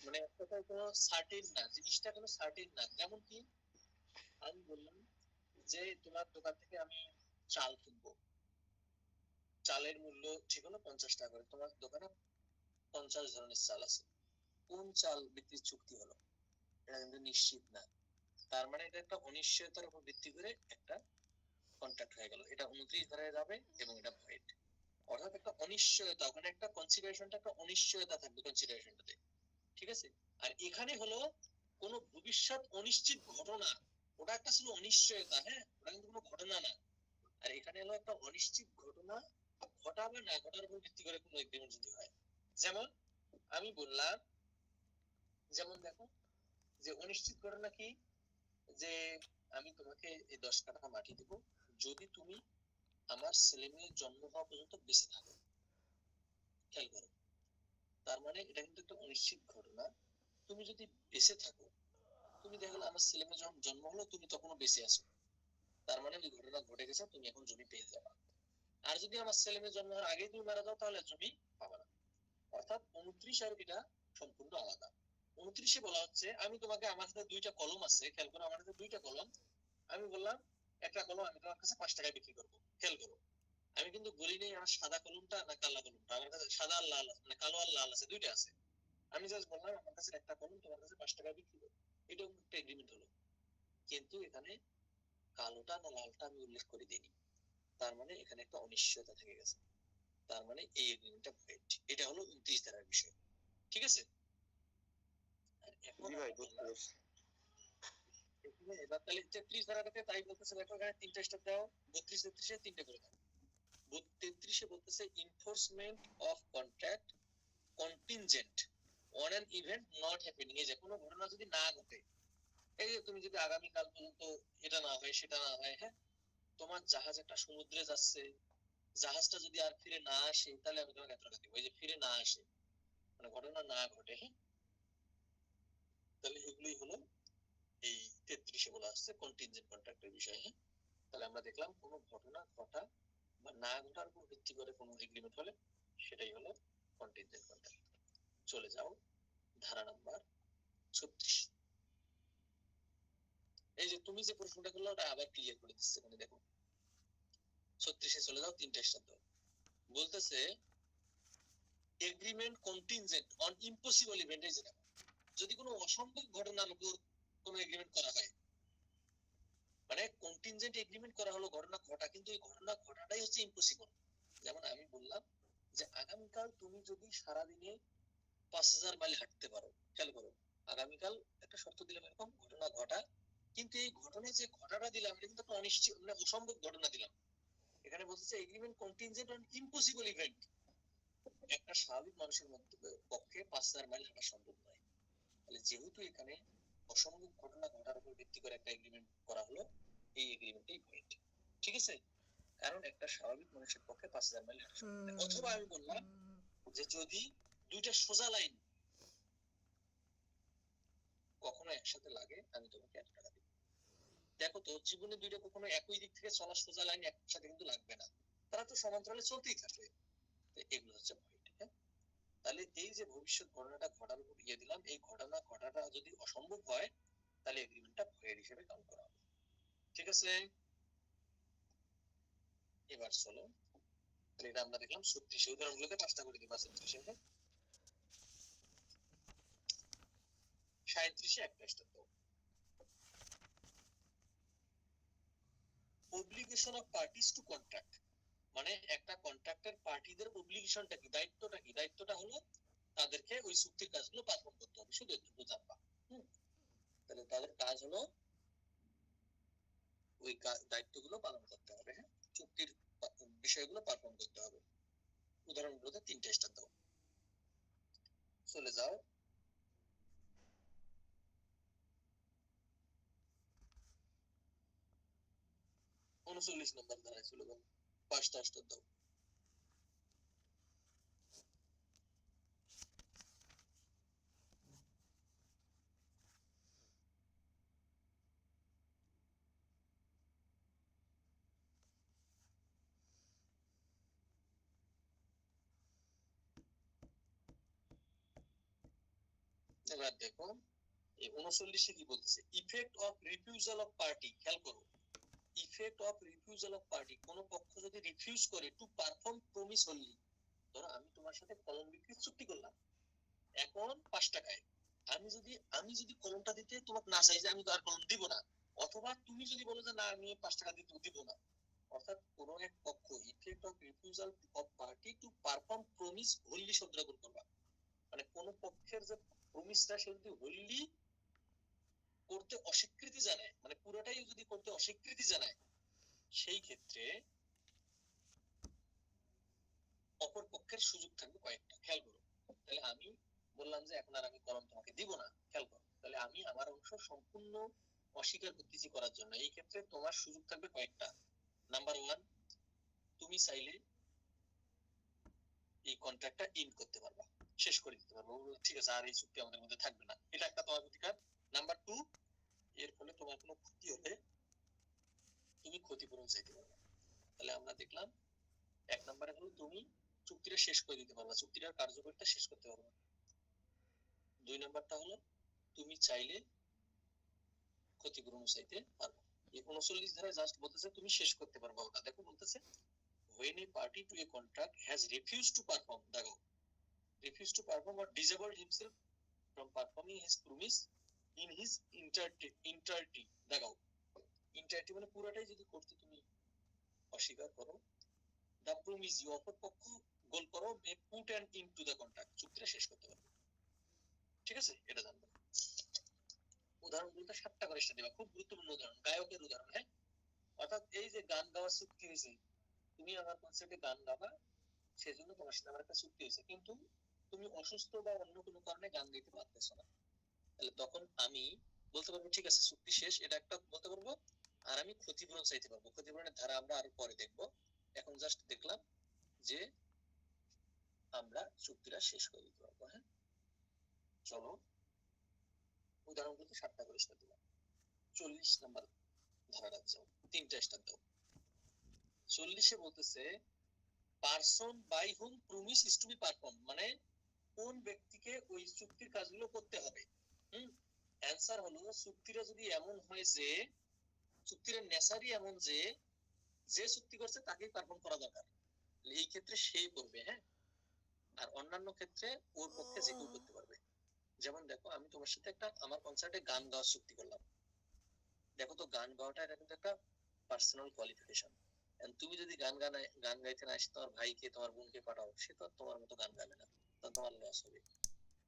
মানে এক কথায় কোনো সার্টেন না, জিনিসটা কোনো সার্টেন না। যেমন কি আমি বললাম যে তোমার দোকান থেকে আমি চাল কিনবো, চালের মূল্য ঠিক হলো 50 টাকা করে, তোমার দোকানে 50 ধরনের চাল আছে, কোন চাল বিক্রির চুক্তি হলো এটা কিন্তু নিশ্চিত না। তার মানে এটা একটা অনিশ্চয়তার উপর ভিত্তি করে একটা কন্ট্রাক্ট হয়ে গেল, এটা 29 ধারায় যাবে এবং এটা ভয়েড। অর্থাৎ একটা অনিশ্চয়তা, ওখানে একটা কনসিডারেশনটা একটা অনিশ্চয়তা থাকবে কনসিডারেশনটাতে, ঠিক আছে। আর এখানে হলো কোন ভবিষ্যৎ অনিশ্চিত ঘটনা, ওটা একটা ছিল অনিশ্চয়তা, হ্যাঁ, ওটা কিন্তু কোনো ঘটনা না। আর এখানে হলো একটা অনিশ্চিত ঘটনা ঘটাবে না ঘটার উপর ভিত্তি করে কোনো এগ্রিমেন্ট যদি হয়। যেমন আমি বললাম, যেমন দেখো যে অনিশ্চিত ঘটনা কি, যে আমি তোমাকে এই 10 কাঠা মাটি দিব যদি তুমি আমার ছেলে মেয়ের জন্ম হওয়া পর্যন্ত বেঁচে থাকো। খেয়াল করো, তার মানে এটা কিন্তু একটা অনিশ্চিত ঘটনা। তুমি যদি বেঁচে থাকো, তুমি দেখা গেলো আমার ছেলে মেয়ে যখন জন্ম হলো তুমি তখনও বেঁচে আছো, তার মানে ওই ঘটনা ঘটে গেছে, তুমি এখন জমি পেয়ে যাবা। আর যদি আমার ছেলে মেয়ে জন্ম হওয়ার আগেই তুমি মারা যাও তাহলে জমি পাবা না। অর্থাৎ 29 আর এটা সম্পূর্ণ আলাদা। 29-এ বলা হচ্ছে আমি তোমাকে, আমার হাতে 2টা কলম আছে, খেয়াল করো আমার হাতে 2টা কলম, আমি বললাম একটা কলম আমি তোমার কাছে 5 টাকায় বিক্রি করবো। খেয়াল করো, আমি কিন্তু বলি নেই আমার সাদা কলমটা না কালো কলমটা, আমার কাছে সাদা আর লাল মানে কালো আর লাল আছে, 2টা আছে। আমি জাস্ট বললাম আমার কাছে একটা কলম তোমার কাছে 5 টাকায় বিক্রি করবো, এটাও একটা এগ্রিমেন্ট হলো। কিন্তু এখানে কালোটা না লালটা আমি উল্লেখ করে দিইনি, তার মানে এখানে একটা অনিশ্চয়তা থেকে গেছে, তার মানে এই এগ্রিমেন্টটা ভয়েড। এটা হলো 29 ধারার বিষয়, ঠিক আছে। আর এখন জি ভাই, বুঝতে পারছি। এবার তাহলে 33 ধারাটাতে তাই বলতেছে, দেখো এখানে 3টা স্টেপ দাও, 32 33-এ 3টে করে দাও। 33-এ বলতেছে enforcement of contract contingent on an event not happening, এই যে কোনো ঘটনা যদি না ঘটে, এই যে তুমি যদি আগামীকাল পর্যন্ত এটা না হয় সেটা না হয়, হ্যাঁ, তোমার জাহাজ একটা সমুদ্রে যাচ্ছে, জাহাজটা যদি আর ফিরে না আসে তাহলে আমি তোমাকে এত টাকা দিব, এই যে ফিরে না আসে মানে ঘটনা না ঘটে, হ্যাঁ, তাহলে এগুলোই হলো এই 33-এ বলা হচ্ছে কন্টিনজেন্ট কন্ট্রাক্টের বিষয়, হ্যাঁ। তাহলে আমরা দেখলাম কোনো ঘটনা ঘটা বা না ঘটার উপর ভিত্তি করে কোনো এগ্রিমেন্ট হলে সেটাই হলো কন্টিনজেন্ট কন্ট্রাক্ট। চলে যাও ধারা নাম্বার 36। এই যে তুমি যে প্রশ্নটা করলে ওটা আবার ক্লিয়ার করে দিচ্ছে, মানে দেখো 36-এ চলে যাও, 3টা স্টেপ দাও। বলতেছে agreement contingent on impossible event, এই যে দেখো, যদি কোনো অসম্ভব ঘটনার উপর কোনো এগ্রিমেন্ট করা হয়, মানে কন্টিনজেন্ট এগ্রিমেন্ট করা হলো ঘটনা ঘটা, কিন্তু এই ঘটনা ঘটাটাই হচ্ছে ইম্পসিবল। যেমন আমি বললাম যে আগামীকাল তুমি যদি সারাদিনে 5,000 মাইল হাঁটতে পারো, খেয়াল করো, আগামীকাল একটা শর্ত দিলাম এরকম ঘটনা ঘটা, কিন্তু এই ঘটনা যে ঘটাটা দিলাম এটা কিন্তু একটা অনিশ্চিত মানে অসম্ভব ঘটনা দিলাম। এখানে বলতেছে agreement contingent on impossible event, একটা স্বাভাবিক মানুষের পক্ষে 5,000 মাইল হাঁটা সম্ভব নয়। তাহলে যেহেতু এখানে অসম্ভব ঘটনা ঘটার উপর ভিত্তি করে একটা এগ্রিমেন্ট করা হলো, এই এগ্রিমেন্টই ভয়েড, ঠিক আছে। কারণ একটা স্বাভাবিক মানুষের পক্ষে 5,000 মাইল হাঁটা সম্ভব নয়। অথবা আমি বললাম যে যদি 2টা সোজা লাইন কখনো একসাথে লাগে আমি তোমাকে 1 টাকা দিব। দেখো তোর জীবনে 2টা কখনো একই দিক থেকে চলা সোজা লাইন একসাথে কিন্তু লাগবে না, তারা তো সমান্তরালে চলতেই থাকবে। এগুলো হচ্ছে ভয়েড, হ্যাঁ। তাহলে এই যে ভবিষ্যৎ ঘটনাটা ঘটার উপর ইয়ে দিলাম, এই ঘটনা ঘটাটা যদি অসম্ভব হয় তাহলে এগ্রিমেন্টটা ভয়েড হিসেবে কাউন্ট করা হবে, ঠিক আছে। এবার চলো, তাহলে এটা আমরা দেখলাম 36 উদাহরণগুলোকে 5টা করে দিবা, 36-এ 37-এ একটা স্টেপ দাও। Obligation of parties two contract, মানে একটা কন্ট্রাক্টের পার্টিদের অব্লিগেশনটা কি, দায়িত্বটা কি, দায়িত্বটা হলো তাদেরকে ওই চুক্তির কাজগুলো পারফর্ম করতে হবে, শুধু একটু জানবা। তাহলে তাদের কাজ হলো ওই দায়িত্বগুলো পালন করতে হবে, হ্যাঁ, চুক্তির বিষয়গুলো পারফর্ম করতে হবে। উদাহরণগুলোতে 3টে স্টার দাও। চলে যাও উনচল্লিশ নম্বর ধারায়, চলে যাও 5টা স্টার দাও। এবার দেখো এই 39-এ কি বলতেছে, effect of refusal off party, খেয়াল করো, effect of refusal off party, কোন পক্ষ যদি রিফিউজ করে টু পারফর্ম প্রমিস অনলি, ধরো আমি তোমার সাথে কলম বিক্রির চুক্তি করলাম এখন 5 টাকায়, আমি যদি কলমটা দিতে তোমাকে না চাই যে আমি তো আর কলম দিব না, অথবা তুমি যদি বলো যে না আমি 5 টাকা দিতে দিব না, অর্থাৎ কোন এক পক্ষ effect of refusal off party to perform promise wholly শব্দ ব্যবহার করবা। মানে কোন পক্ষের যে প্রমিসটা সে যদি হোললি করতে অস্বীকৃতি জানায়, মানে পুরোটাই যদি করতে অস্বীকৃতি জানায়, সেই ক্ষেত্রে অপর পক্ষের সুযোগ থাকবে কয়েকটা। খেয়াল করো, তাহলে আমি বললাম যে এখন আর আমি কলম তোমাকে দিব না, খেয়াল করো, তাহলে আমি আমার অংশ সম্পূর্ণ অস্বীকার করতেছি করার জন্য। এই ক্ষেত্রে তোমার সুযোগ থাকবে কয়েকটা। নাম্বার ওয়ান, তুমি চাইলে এই কন্ট্রাক্টটা ইন করতে পারবা, শেষ করে দিতে পারবো, ঠিক আছে আর এই চুক্তি আমাদের মধ্যে থাকবে না, এটা একটা তোমার অধিকার। নাম্বার টু, এর ফলে তোমার কোনো ক্ষতি হলে তুমি ক্ষতিপূরণ চাইতে পারবে। তাহলে আমরা দেখলাম এক নম্বরে হলো তুমি চুক্তিটা শেষ করে দিতে পারবা, চুক্তিটার কার্যকরিতা শেষ করতে পারবা। দুই নম্বরটা হলো তুমি চাইলে ক্ষতিপূরণ চাইতে পারবা। এই 39 ধারায় জাস্ট বলতেছে তুমি শেষ করতে পারবা ওটা। দেখো বলতেছে when a party to a contract has refused to perform, দেখো refused to perform or disabled himself from performing his promise in his entirety, দেখো entirety মানে পুরোটাই যদি করতে তুমি অস্বীকার করো, the promise you অপর পক্ষ গোল করো may put an end to the contract, চুক্তিটা শেষ করতে পারবে। ঠিক আছে, এটা জানবো। উদাহরণগুলোতে 7টা করে দিবা, খুব গুরুত্বপূর্ণ উদাহরণ, গায়কের উদাহরণ। হ্যাঁ, অর্থাৎ এই যে গান গাওয়ার চুক্তি হয়েছে, তুমি আমার কনসার্টে গান গাবা, সেজন্য তোমার সাথে আমার একটা চুক্তি হয়েছে, কিন্তু তুমি অসুস্থ বা অন্য কোনো কারণে গান গাইতে পারতেছো না, তাহলে তখন আমি বলতে পারবো ঠিক আছে চুক্তি শেষ, এটা একটা বলতে পারবো। আর আমি ক্ষতিপূরণ চাইতে পারবো, ক্ষতিপূরণের ধারা আমরা আরো পরে দেখবো। এখন জাস্ট দেখলাম যে আমরা চুক্তিটা শেষ করে দিতে পারবো। হ্যাঁ, চলো উদাহরণগুলোতে 7টা করে দিলাম। 40 নাম্বার ধারাটা যাও, 3টা স্টার দাও। 40-এ বলতেছে person by whom promise is to be perform, মানে কোন ব্যক্তিকে ওই চুক্তির কাজগুলো করতে হবে। অ্যান্সার হলো চুক্তিটা যদি এমন হয় যে চুক্তির নেচারই এমন যে যে চুক্তি করছে তাকেই পারফর্ম করা দরকার, এই ক্ষেত্রে সেই করবে। হ্যাঁ, আর অন্যান্য ক্ষেত্রে ওর পক্ষে যে কেউ করতে পারবে। যেমন দেখো আমি তোমার সাথে একটা আমার কনসার্টে গান গাওয়ার চুক্তি করলাম, দেখো তো গান গাওয়াটা এটা কিন্তু একটা পার্সোনাল কোয়ালিফিকেশন। তুমি যদি গান গাইতে না আসে তোমার ভাইকে তোমার বোনকে পাঠাও, সে তো তোমার মতো গান গাবে না, তখন তোমার লস হবে।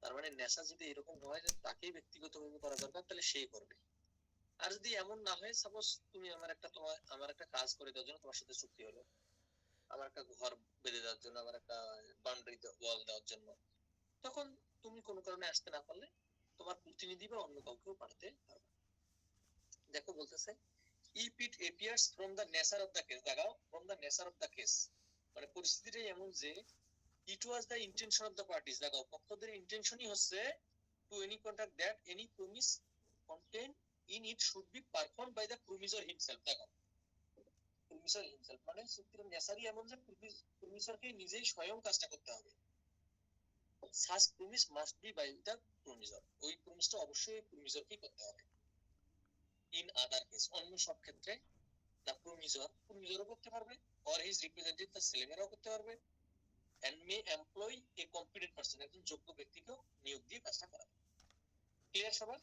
তার মানে নেশা যদি এরকম হয় যে তাকেই ব্যক্তিগতভাবে করা দরকার, তাহলে সেই করবে। আর যদি এমন না হয়, সাপোজ তুমি আমার একটা কাজ করে দেওয়ার জন্য তোমার সাথে চুক্তি হলো, আমার একটা ঘর বেঁধে দেওয়ার জন্য, আমার একটা বাউন্ডারি ওয়াল দেওয়ার জন্য, তখন তুমি কোনো কারণে আসতে না পারলে তোমার প্রতিনিধি বা অন্য কাউকেও পাঠাতে পারবে। দেখো বলতেছে if it appears from the nature of the case, দেখাও from the nature of the case, মানে পরিস্থিতিটাই এমন যে it was the intention of the parties, দেখাও পক্ষদের ইন্টেনশনই হচ্ছে to any contract that any promise contained in it should be performed by the promisor himself, দেখো প্রমিসর himself মানে চুক্তির নেচারই এমন যে প্রমিসরকে নিজেই স্বয়ং কাজটা করতে হবে। Such promise must be by the promisor, ওই প্রমিসটা অবশ্যই প্রমিসরকেই করতে হবে। ইন আদার কেস, অন্য সব ক্ষেত্রে দ্য প্রমিসরও করতে পারবে, অর হিজ রিপ্রেজেন্টেটিভ তার ছেলেমেয়েরাও করতে পারবে, and may employ a competent person, একজন যোগ্য ব্যক্তিকেও নিয়োগ দিয়ে কাজটা করাবে। ক্লিয়ার সবার?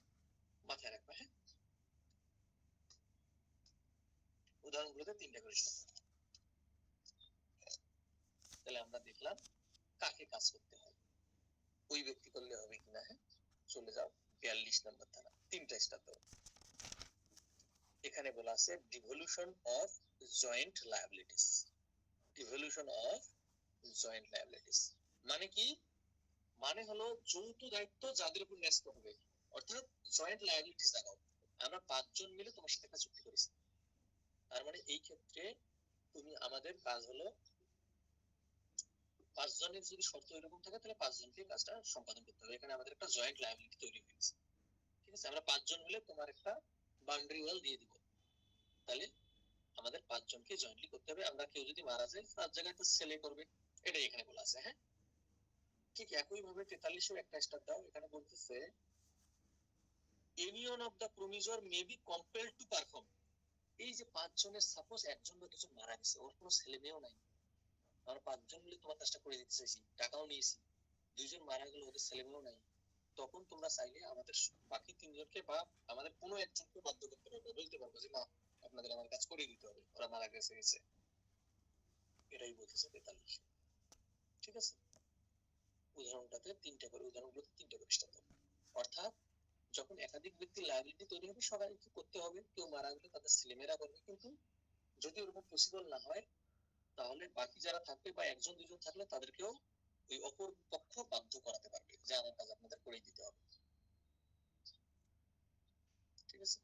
মাথায় রাখবে। হ্যাঁ, উদাহরণগুলোতে 3টা করে। তাহলে আমরা দেখলাম কাকে কাজ করতে হয়, ওই ব্যক্তি করলে হবে কিনা। হ্যাঁ, চলে যাও 42 নম্বর ধারা, 3টা স্টার দাও। এখানে বলা আছে devolution of joint liabilities, devolution of joint liabilities মানে কি? মানে হলো যৌথ দায়িত্ব যাদের উপর ন্যস্ত হবে, অর্থাৎ জয়েন্ট লায়াবিলিটিস। দেখাও আমরা 5 জন মিলে তোমার সাথে একটা চুক্তি করেছি, তার মানে এই ক্ষেত্রে তুমি আমাদের কাজ হলো 5 জনের যদি শর্ত এরকম থাকে তাহলে 5 জনকে কাজটা সম্পাদন করতে হবে। এখানে আমাদের একটা জয়েন্ট লায়াবিলিটি তৈরি হয়েছে। ঠিক আছে, আমরা 5 জন মিলে তোমার একটা বাউন্ডারি ওয়াল দিয়ে দিব, তাহলে আমাদের 5 জনকে জয়েন্টলি করতে হবে। আমরা কেউ যদি মারা যায় তার জায়গায় তো ছেলে করবে, এটাই এখানে বলা আছে। হ্যাঁ, ঠিক একই ভাবে 43-এও একটা স্টার দাও। এখানে বলতেছে any one of the promisor may be compelled to perform, এই যে 5 জনের সাপোজ একজন বা দুজন মারা গেছে, ওর কোনো ছেলে মেয়েও নাই, আমরা 5 জন মিলে তোমার কাজটা করে দিতে চাইছি, টাকাও নিয়েছি, 2 জন মারা গেল, ওদের ছেলে মেয়েও নাই, তখন তোমরা চাইলে আমাদের বাকি তিনজনকে বা আমাদের কোনো একজনকে বাধ্য করতে পারবে, বলতে পারবো যে না আপনাদের আমার কাজ করে দিতে হবে, ওরা মারা গেছে। এটাই বলতেছে 43। ঠিক আছে, উদাহরণগুলোতে তিনটা করে স্টার্ট হবে। অর্থাৎ যখন একাধিক ব্যক্তির লায়াবিলিটি তৈরি হবে সবাই কি করতে হবে, কেউ মারা গেলে তাদের ছেলেমেয়েরা করবে, কিন্তু যদি ওরকম পসিবল না হয় তাহলে বাকি যারা থাকবে বা একজন দুজন থাকলে তাদেরকেও ওই অপর পক্ষ বাধ্য করাতে পারবে যে আমার কাজ আপনাদের করে দিতে হবে। ঠিক আছে,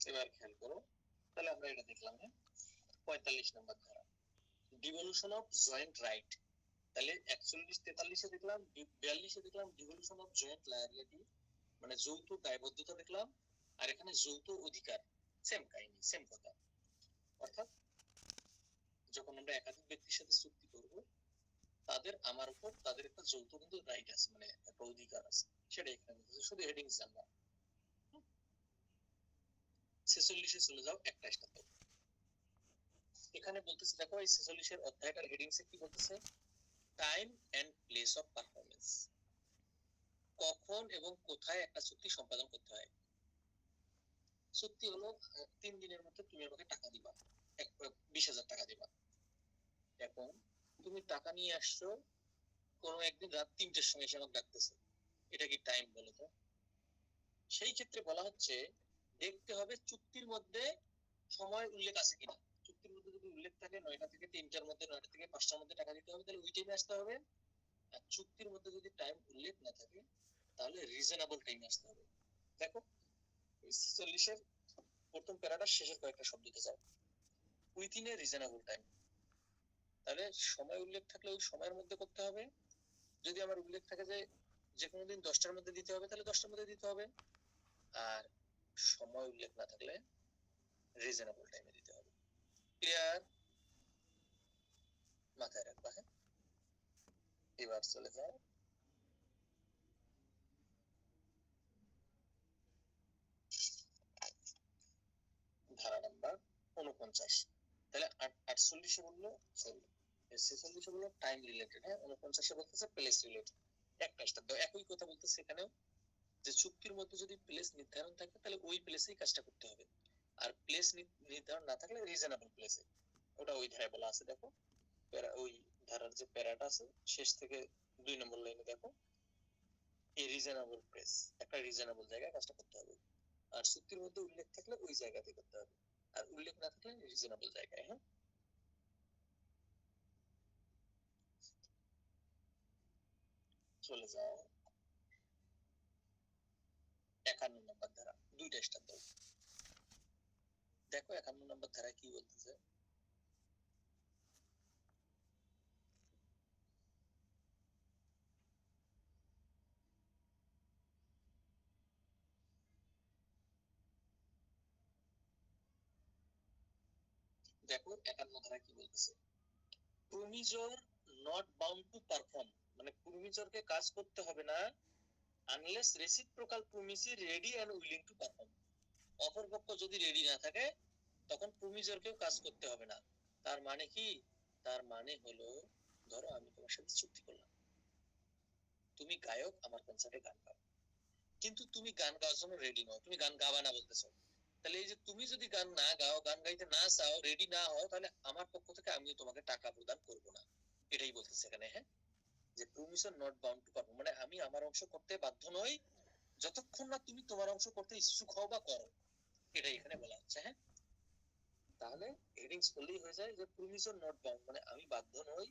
এবার খেয়াল করো, তাহলে আমরা এটা দেখলাম। হ্যাঁ, 45 নম্বর ধারা, ডিভলিউশন অফ জয়েন্ট রাইট। তাহলে 41 43-এ দেখলাম, 42-এ দেখলাম ডিভলিউশন অফ জয়েন্ট লায়াবিলিটি, মানে যৌথ দায়বদ্ধতা দেখলাম, আর এখানে যৌথ অধিকার। সেম কাহিনী, সেম কথা। অর্থাৎ যখন আমরা একাধিক ব্যক্তির সাথে চুক্তি করব তাদের আমার উপর তাদের একটা যৌথ কিন্তু রাইট আছে, মানে একটা অধিকার আছে, সেটা এখানে বলতেছে। শুধু হেডিংস জানবা। 46-এ চলে যাও, একটা স্টার দাও। এখানে বলতেছে, দেখো এই 46-এর অধ্যায়টার হেডিংসে কি বলতেছে, time and place of performance. কখন এবং কোথায় একটা চুক্তি সম্পাদন করতে হয়। চুক্তি হলো 3 দিনের মধ্যে তুমি আমাকে টাকা দিবা, 20,000 টাকা দিবা। এখন তুমি টাকা নিয়ে আসছো, কোনো একদিন রাত 3টের সময় এসে আমাকে ডাকতেছে, এটা কি টাইম বলো তো? সেই ক্ষেত্রে বলা হচ্ছে দেখতে হবে চুক্তির মধ্যে সময় উল্লেখ আছে কিনা। চুক্তির মধ্যে যদি উল্লেখ থাকে 9টা থেকে 3টার মধ্যে, 9টা থেকে 5টার মধ্যে টাকা দিতে হবে, তাহলে ওই টাইমে আসতে হবে। আর চুক্তির মধ্যে যদি টাইম উল্লেখ না থাকে তাহলে রিজনেবল টাইমে আসতে হবে। দেখো 46-এর প্রথম প্যারাটার শেষের কয়েকটা শব্দতে যাও, উইথিন এ রিজনেবল টাইম। তাহলে সময় উল্লেখ থাকলে ওই সময়ের মধ্যে করতে হবে। যদি আমার উল্লেখ থাকে যে যে কোনো দিন 10টার মধ্যে দিতে হবে, তাহলে 10টার মধ্যে দিতে হবে। আর সময় উল্লেখ না থাকলে রিজনেবল টাইমে দিতে হবে। ক্লিয়ার? মাথায় রাখবা। হ্যাঁ, এবার চলে যাও ধারা নাম্বার 49। তাহলে 48-এ বললো, সরি 46-এ বললো টাইম রিলেটেড। হ্যাঁ, 49-এ বলতেছে প্লেস রিলেটেড। একটা স্টার দাও। একই কথা বলতেছে এখানেও, যে চুক্তির মধ্যে যদি প্লেস নির্ধারণ থাকে তাহলে ওই প্লেসেই কাজটা করতে হবে, আর প্লেস নির্ধারণ না থাকলে রিজনেবল প্লেসে। ওটা ওই ধারায় বলা আছে। দেখো ওই ধারার যে প্যারাটা আছে শেষ থেকে 2 নম্বর লাইনে দেখো, এই রিজনেবল প্লেস, একটা রিজনেবল জায়গায় কাজটা করতে হবে। আর চুক্তির মধ্যে উল্লেখ থাকলে ওই জায়গাতে করতে হবে, আর উল্লেখ না থাকলে রিজনেবল জায়গায়। হ্যাঁ, চলে যাও 51 নম্বর ধারা, 2টা স্টার দাও। দেখো 51 নম্বর ধারা কি বলতেছে, দেখো 51 ধারা কি বলতেছে, promisor not bound to perform, মানে প্রমিজরকে কাজ করতে হবে না unless reciprocal promise ready and willing to perform. অপরপক্ষ যদি রেডি না থাকে তখন প্রমিজরকেও কাজ করতে হবে না। তার মানে কি? তার মানে হলো, ধরো আমি তোমার সাথে চুক্তি করলাম, তুমি গায়ক, আমার কনসার্টে গান গাও, কিন্তু তুমি গান গাওয়ার জন্য রেডি নও, তুমি গান গাবা না বলতেছো। তাহলে এই যে তুমি যদি গান না গাও, গান গাইতে না চাও, রেডি না হও, তাহলে আমার পক্ষ থেকে আমিও তোমাকে টাকা প্রদান করব না। এটাই বলতেছে এখানে। হ্যাঁ, যে প্রমিশন নট বাউন্ড টু পারফর্ম, মানে আমি আমার অংশ করতে বাধ্য নই যতক্ষণ না তুমি তোমার অংশ করতে ইচ্ছুক হও বা করো। এটাই এখানে বলা হচ্ছে। হ্যাঁ, তাহলে হেডিংস করলেই হয়ে যায় যে প্রমিশন নট বাউন্ড, মানে আমি বাধ্য নই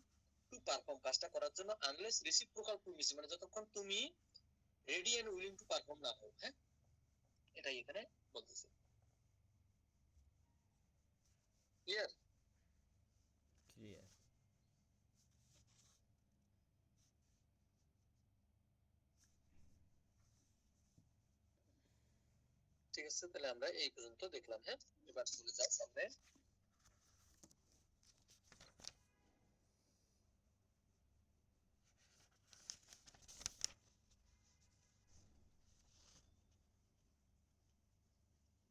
টু পারফর্ম, কাজটা করার জন্য, আনলেস রেসিপ্রোকাল প্রমিস, মানে যতক্ষণ তুমি ready and willing to perform না হও। হ্যাঁ, এটাই এখানে বলতেছে। ক্লিয়ার? ক্লিয়ার। ঠিক আছে, তাহলে আমরা এই পর্যন্ত দেখলাম। হ্যাঁ, এবার চলে যাও সামনে।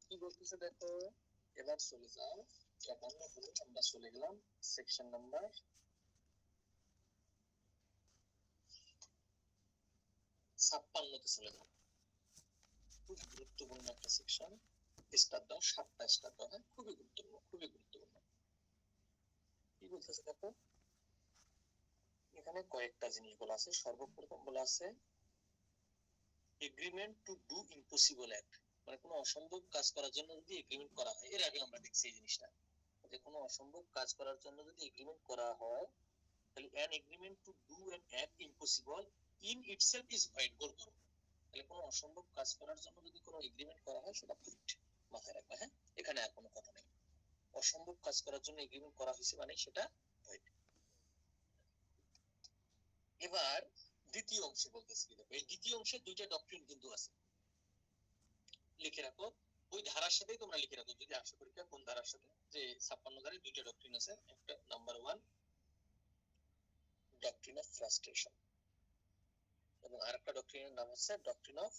কি বলতেছে দেখো, এবার চলে যাও ৫১ হলো, আমরা চলে গেলাম সেকশন নাম্বার ৫৬ তে চলে যাও। খুব গুরুত্বপূর্ণ একটা সেকশন। স্টার দাও, ৭টা স্টার দাও। হ্যাঁ, খুবই গুরুত্বপূর্ণ, খুবই গুরুত্বপূর্ণ। কি বলতেছে দেখো, এখানে কয়েকটা জিনিস বলা আছে। সর্বপ্রথম বলা আছে agreement to do impossible act, মানে কোনো অসম্ভব কাজ করার জন্য যদি এগ্রিমেন্ট করা হয়। এর আগে আমরা দেখছি এই জিনিসটা, যে কোনো অসম্ভব কাজ করার জন্য যদি এগ্রিমেন্ট করা হয়, তাহলে an agreement to do an act impossible in itself is void. গোল করো। তাহলে কোনো অসম্ভব কাজ করার জন্য যদি কোনো এগ্রিমেন্ট করা হয় সেটা void, মাথায় রাখবা। হ্যাঁ, এখানে আর কোনো কথা নেই। অসম্ভব কাজ করার জন্য এগ্রিমেন্ট করা হয়েছে মানে সেটা void। এবার দ্বিতীয় অংশে বলতেছি, দেখো এই দ্বিতীয় অংশে দুইটা ডক্ট্রিন কিন্তু আছে, লিখে রাখো। ওই ধারার সাথেই তোমরা লিখে রাখো, যদি আসে পরীক্ষা কোন ধারার সাথে, যে ৫৬ ধারায় দুইটা ডক্ট্রিন আছে। একটা নাম্বার 1 ডক্ট্রিন অফ ফ্রাস্ট্রেশন, এবং আরেকটা ডক্ট্রিনের নাম হচ্ছে ডক্ট্রিন অফ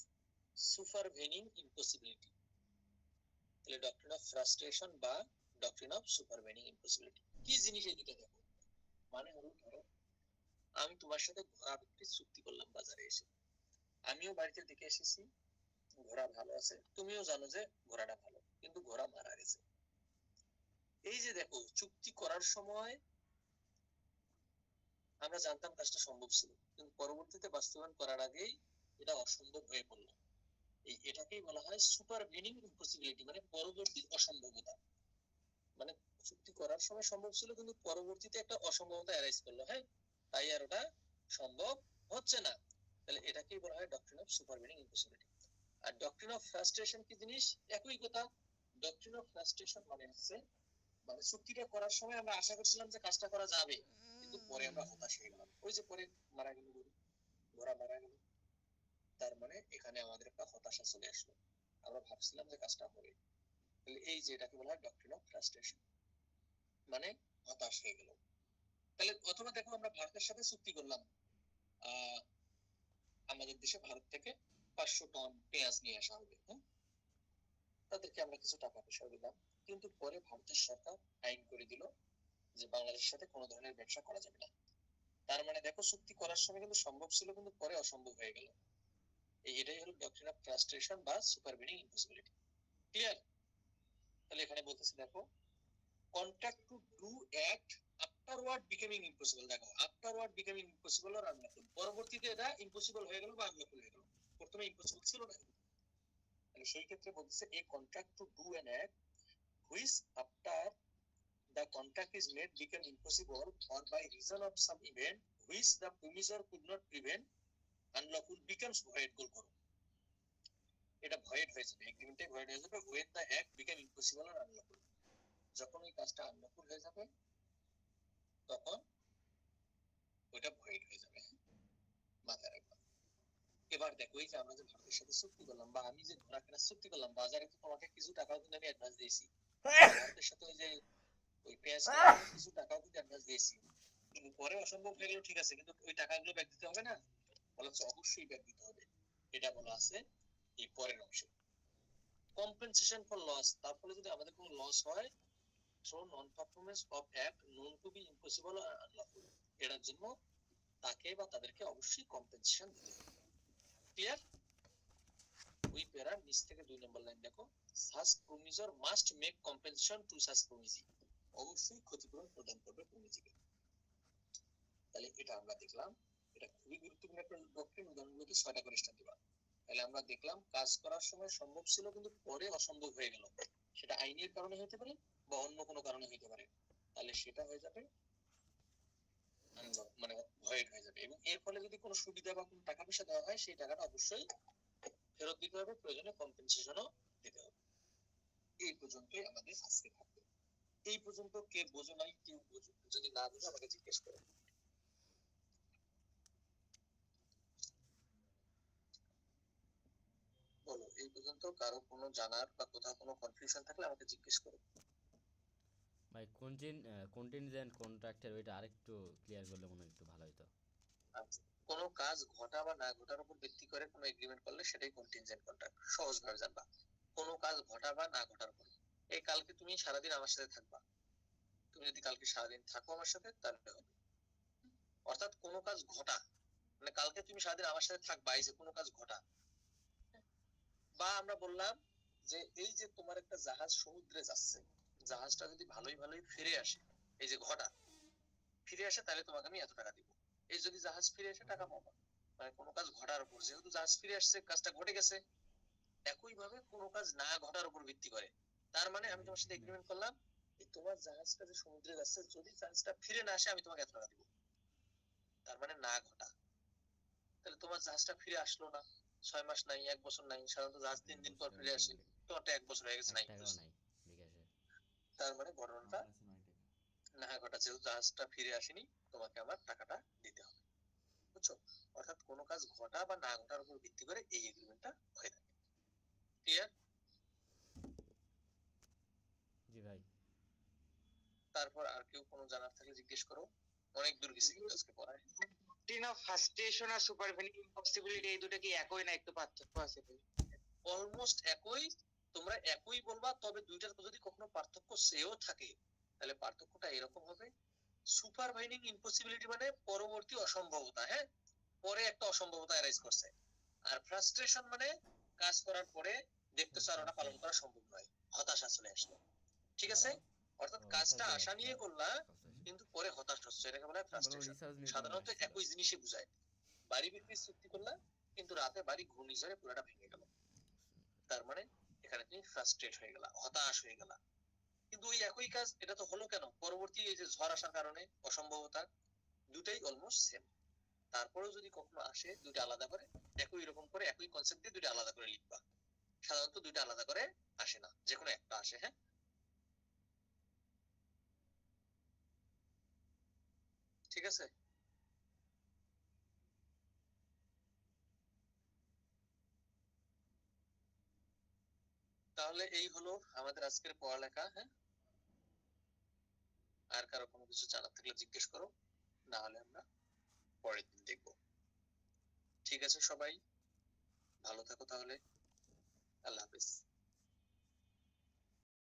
সুপারভেনিং ইম্পসিবিলিটি। তাহলে ডক্ট্রিন অফ ফ্রাস্ট্রেশন বা ডক্ট্রিন অফ সুপারভেনিং ইম্পসিবিলিটি কি জিনিস, এই দুটো দেখো। মানে হলো, ধরো আমি তোমার সাথে ঘোড়া বিক্রির চুক্তি করলাম বাজারে এসে, আমিও বাড়িতে দেখে এসেছি ঘোড়া ভালো আছে, তুমিও জানো যে ঘোড়াটা ভালো, কিন্তু ঘোড়া মারা গেছে। এই যে দেখো, চুক্তি করার সময় আমরা জানতাম কাজটা সম্ভব ছিল, কিন্তু পরবর্তীতে বাস্তবায়ন করার আগেই এটা অসম্ভব হয়ে পড়লো। এটাকেই বলা হয় সুপারভেনিং ইম্পসিবিলিটি, মানে পরবর্তী অসম্ভবতা। মানে চুক্তি করার সময় সম্ভব ছিল, কিন্তু পরবর্তীতে একটা অসম্ভবতা অ্যারাইজ করলো। হ্যাঁ, তাই আর ওটা সম্ভব হচ্ছে না। তাহলে এটাকেই বলা হয় ডক্ট্রিন অফ সুপারভেনিং ইম্পসিবিলিটি। আর ডক্ট্রিন অফ ফ্রাস্ট্রেশন কি জিনিস, একই কথা। ডক্ট্রিন অফ ফ্রাস্ট্রেশন মানে হচ্ছে, মানে চুক্তিটা করার সময় আমরা আশা করছিলাম যে কাজটা করা যাবে, কিন্তু পরে আমরা হতাশ হয়ে গেলাম। ওই যে পরে মারা গেল, ঘোড়া মারা গেল, তার মানে এখানে আমাদের একটা হতাশা চলে আসলো, আমরা ভাবছিলাম যে কাজটা হবে। তাহলে এই যে এটাকে বলা হয় ডক্ট্রিন অফ ফ্রাস্ট্রেশন, মানে হতাশ হয়ে গেল। তাহলে অথবা দেখো, আমরা ভারতের সাথে চুক্তি করলাম, আহ আমাদের দেশে ভারত থেকে ৫০০ টন পেঁয়াজ নিয়ে আসা হবে। হ্যাঁ, তাদেরকে আমরা কিছু টাকা পয়সা দিলাম, কিন্তু পরে ভারতের সরকার আইন করে দিল যে বাংলাদেশের সাথে কোনো ধরনের ব্যবসা করা যাবে না। তার মানে দেখো, চুক্তি করার সময় কিন্তু সম্ভব ছিল, কিন্তু পরে অসম্ভব হয়ে গেল। এটাই হলো ডক্ট্রিন অফ ফ্রাস্ট্রেশন বা সুপারভেনিং ইম্পসিবিলিটি। ক্লিয়ার? তাহলে এখানে বলতেছি দেখো, contract to do act afterward becoming impossible. দেখো, আফটারওয়ার্ড বিকামিং ইম্পসিবল আর আনলফুল, পরবর্তীতে এটা ইম্পসিবল হয়ে গেল বা আনলফুল হয়ে গেল, প্রথমে ইম্পসিবল ছিল না। তাহলে সেই ক্ষেত্রে বলতেছে এ contract to do an act which after the contract is made become impossible or by reason of some event which the promisor could not prevent, unlawful becomes void. গোল করো, এটা ভয়েড হয়ে যাবে, এগ্রিমেন্টে ভয়েড হয়ে যাবে when the act become impossible or unlawful। যখন ওই কাজটা unlawful হয়ে যাবে তখন ওইটা ভয়েড হয়ে যাবে, মাথায় রাখবা। এবার দেখো, এই যে আমরা যে ভারতের সাথে চুক্তি করলাম, বা আমি যে ঘোড়া কেনার চুক্তি করলাম, বাজারে তো তোমাকে কিছু টাকাও কিন্তু আমি অ্যাডভান্স দিয়েছি। ভারতের সাথে ওই যে ওই পেঁয়াজ কেনার জন্য কিছু টাকাও কিন্তু অ্যাডভান্স দিয়েছি, কিন্তু পরে অসম্ভব হয়ে গেল। ঠিক আছে, কিন্তু ওই টাকাগুলো ব্যাক দিতে হবে না? বলা হচ্ছে অবশ্যই ব্যাক দিতে হবে। এটা বলা আছে এই পরের অংশে। কম্পেনসেশন ফর লস, তারপরে যদি আমাদের কোনো লস হয়, through non performance of act known to be impossible R unlawful, এটার জন্য তাকে বা তাদেরকে অবশ্যই কম্পেনসেশন দিতে হবে। ক্লিয়ার? ওই প্যারার নিচ থেকে 2 নম্বর লাইন দেখো, such promisor must make compensation to such promisee, অবশ্যই ক্ষতিপূরণ প্রদান করবে প্রমিজিকে। তাহলে এটা আমরা দেখলাম, এটা খুবই গুরুত্বপূর্ণ একটা ডক্ট্রিন। উদাহরণগুলোকে 6টা করে স্টার দিবা। তাহলে আমরা দেখলাম কাজ করার সময় সম্ভব ছিল, কিন্তু পরে অসম্ভব হয়ে গেল, সেটা আইনের কারণে হতে পারে বা অন্য কোনো কারণে হতে পারে। তাহলে সেটা হয়ে যাবে মানে ভয়েড হয়ে যাবে, এবং এর ফলে যদি কোনো সুবিধা বা কোনো টাকা পয়সা দেওয়া হয়, সেই টাকাটা অবশ্যই ফেরত দিতে হবে, প্রয়োজনে কম্পেনসেশনও দিতে হবে। এই পর্যন্তই আমাদের আজকে থাকবে। এই পর্যন্ত কে বোঝো নাই, কেউ বোঝো, যদি না বোঝো আমাকে জিজ্ঞেস করো। বলো, এই পর্যন্ত পর্যন্ত কারো কোনো জানার বা কোথাও কোনো কনফিউশন থাকলে আমাকে জিজ্ঞেস করো। ভাই কন্টিনজেন্ট কন্ট্রাক্টের ওইটা আরেকটু ক্লিয়ার করলে মনে হয় একটু ভালো হতো। আচ্ছা, কোনো কাজ ঘটা বা না ঘটার উপর ভিত্তি করে কোনো এগ্রিমেন্ট করলে সেটাই কন্টিনজেন্ট কন্ট্রাক্ট। সহজভাবে জানবা, কোনো কাজ ঘটা বা না ঘটার উপর। এই কালকে তুমি সারাদিন আমার সাথে থাকবা, তুমি যদি কালকে সারাদিন থাকো আমার সাথে তাহলে হবে। অর্থাৎ কোনো কাজ ঘটা, মানে কালকে তুমি সারাদিন আমার সাথে থাকবা, এই যে কোনো কাজ ঘটা। বা আমরা বললাম যে এই যে তোমার একটা জাহাজ সমুদ্রে যাচ্ছে, জাহাজটা যদি ভালোই ভালোই ফিরে আসে, এই যে ঘটা ফিরে আসে, তাহলে তোমাকে আমি এত টাকা দিব। এই যদি জাহাজ ফিরে এসে টাকা পাবা, মানে কোনো কাজ ঘটার উপর, যেহেতু জাহাজ ফিরে আসছে কাজটা ঘটে গেছে। একই ভাবে কোনো কাজ না ঘটার উপর ভিত্তি করে, তার মানে আমি তোমার সাথে এগ্রিমেন্ট করলাম এই তোমার জাহাজটা যে সমুদ্রে যাচ্ছে, যদি জাহাজটা ফিরে না আসে আমি তোমাকে এত টাকা দিব। তার মানে না ঘটা। তাহলে তোমার জাহাজটা ফিরে আসলো না, 6 মাস নাই, 1 বছর নাই, সাধারণত জাহাজ 3 দিন পর ফিরে আসে, তোমারটা 1 বছর হয়ে গেছে, এক নাই। টাকাও নাই বিকাশে। তার মানে ঘটনাটা না ঘটা, যেহেতু জাহাজটা ফিরে আসেনি, তোমাকে আমার টাকাটা দিতে হবে। বুঝছো? অর্থাৎ কোনো কাজ ঘটা বা না ঘটার উপর ভিত্তি করে এই এগ্রিমেন্টটা হয়ে থাকে। ক্লিয়ার? জি ভাই। তারপর আর কেউ কোনো জানার থাকলে জিজ্ঞেস করো। অনেক দূর গেছে কিন্তু আজকে পড়ায়। ফার্স্টেশন আর সুপারভেনিং ইম্পসিবিলিটি এই দুটো কি একই না একটু পার্থক্য আছে? অলমোস্ট একই, তোমরা একই বলবা, তবে দুইটার যদি কখনো পার্থক্য সেও থাকে তাহলে পার্থক্যটা এরকম হবে। সুপারভাইনিং ইম্পসিবিলিটি মানে পরবর্তী অসম্ভবতা, হ্যাঁ, পরে একটা অসম্ভবতা অ্যারাইজ করছে। আর ফ্রাস্ট্রেশন মানে কাজ করার পরে দেখতেছো আর ওটা পালন করা সম্ভব নয়, হতাশা চলে আসলো। ঠিক আছে? অর্থাৎ কাজটা আশা নিয়ে করলা কিন্তু পরে হতাশ হচ্ছে, এটাকে বলা হয় ফ্রাস্ট্রেশন। সাধারণত একই জিনিসই বোঝায়। বাড়ি বিক্রির চুক্তি করলা কিন্তু রাতে বাড়ি ঘূর্ণিঝড়ে পুরোটা ভেঙে গেল, তার মানে এখানে তুমি ফ্রাস্ট্রেট হয়ে গেলা, হতাশ হয়ে গেলা। কিন্তু ওই একই কাজ, এটা তো হলো কেন? পরবর্তী এই যে ঝড় আসার কারণে অসম্ভবতা, দুটাই অলমোস্ট সেম। তারপরেও যদি কখনো আসে দুইটা আলাদা করে, একই রকম করে একই কনসেপ্ট দিয়ে দুইটা আলাদা করে লিখবা। সাধারণত দুইটা আলাদা করে আসে না, যে কোনো একটা আসে। হ্যাঁ, ঠিক আছে। তাহলে এই হলো আমাদের আজকের পড়ালেখা। হ্যাঁ, আর কারো কোনো কিছু জানার থাকলে জিজ্ঞেস করো, না হলে আমরা পরের দিন দেখবো। ঠিক আছে, সবাই ভালো থাকো তাহলে। আল্লাহ হাফেজ।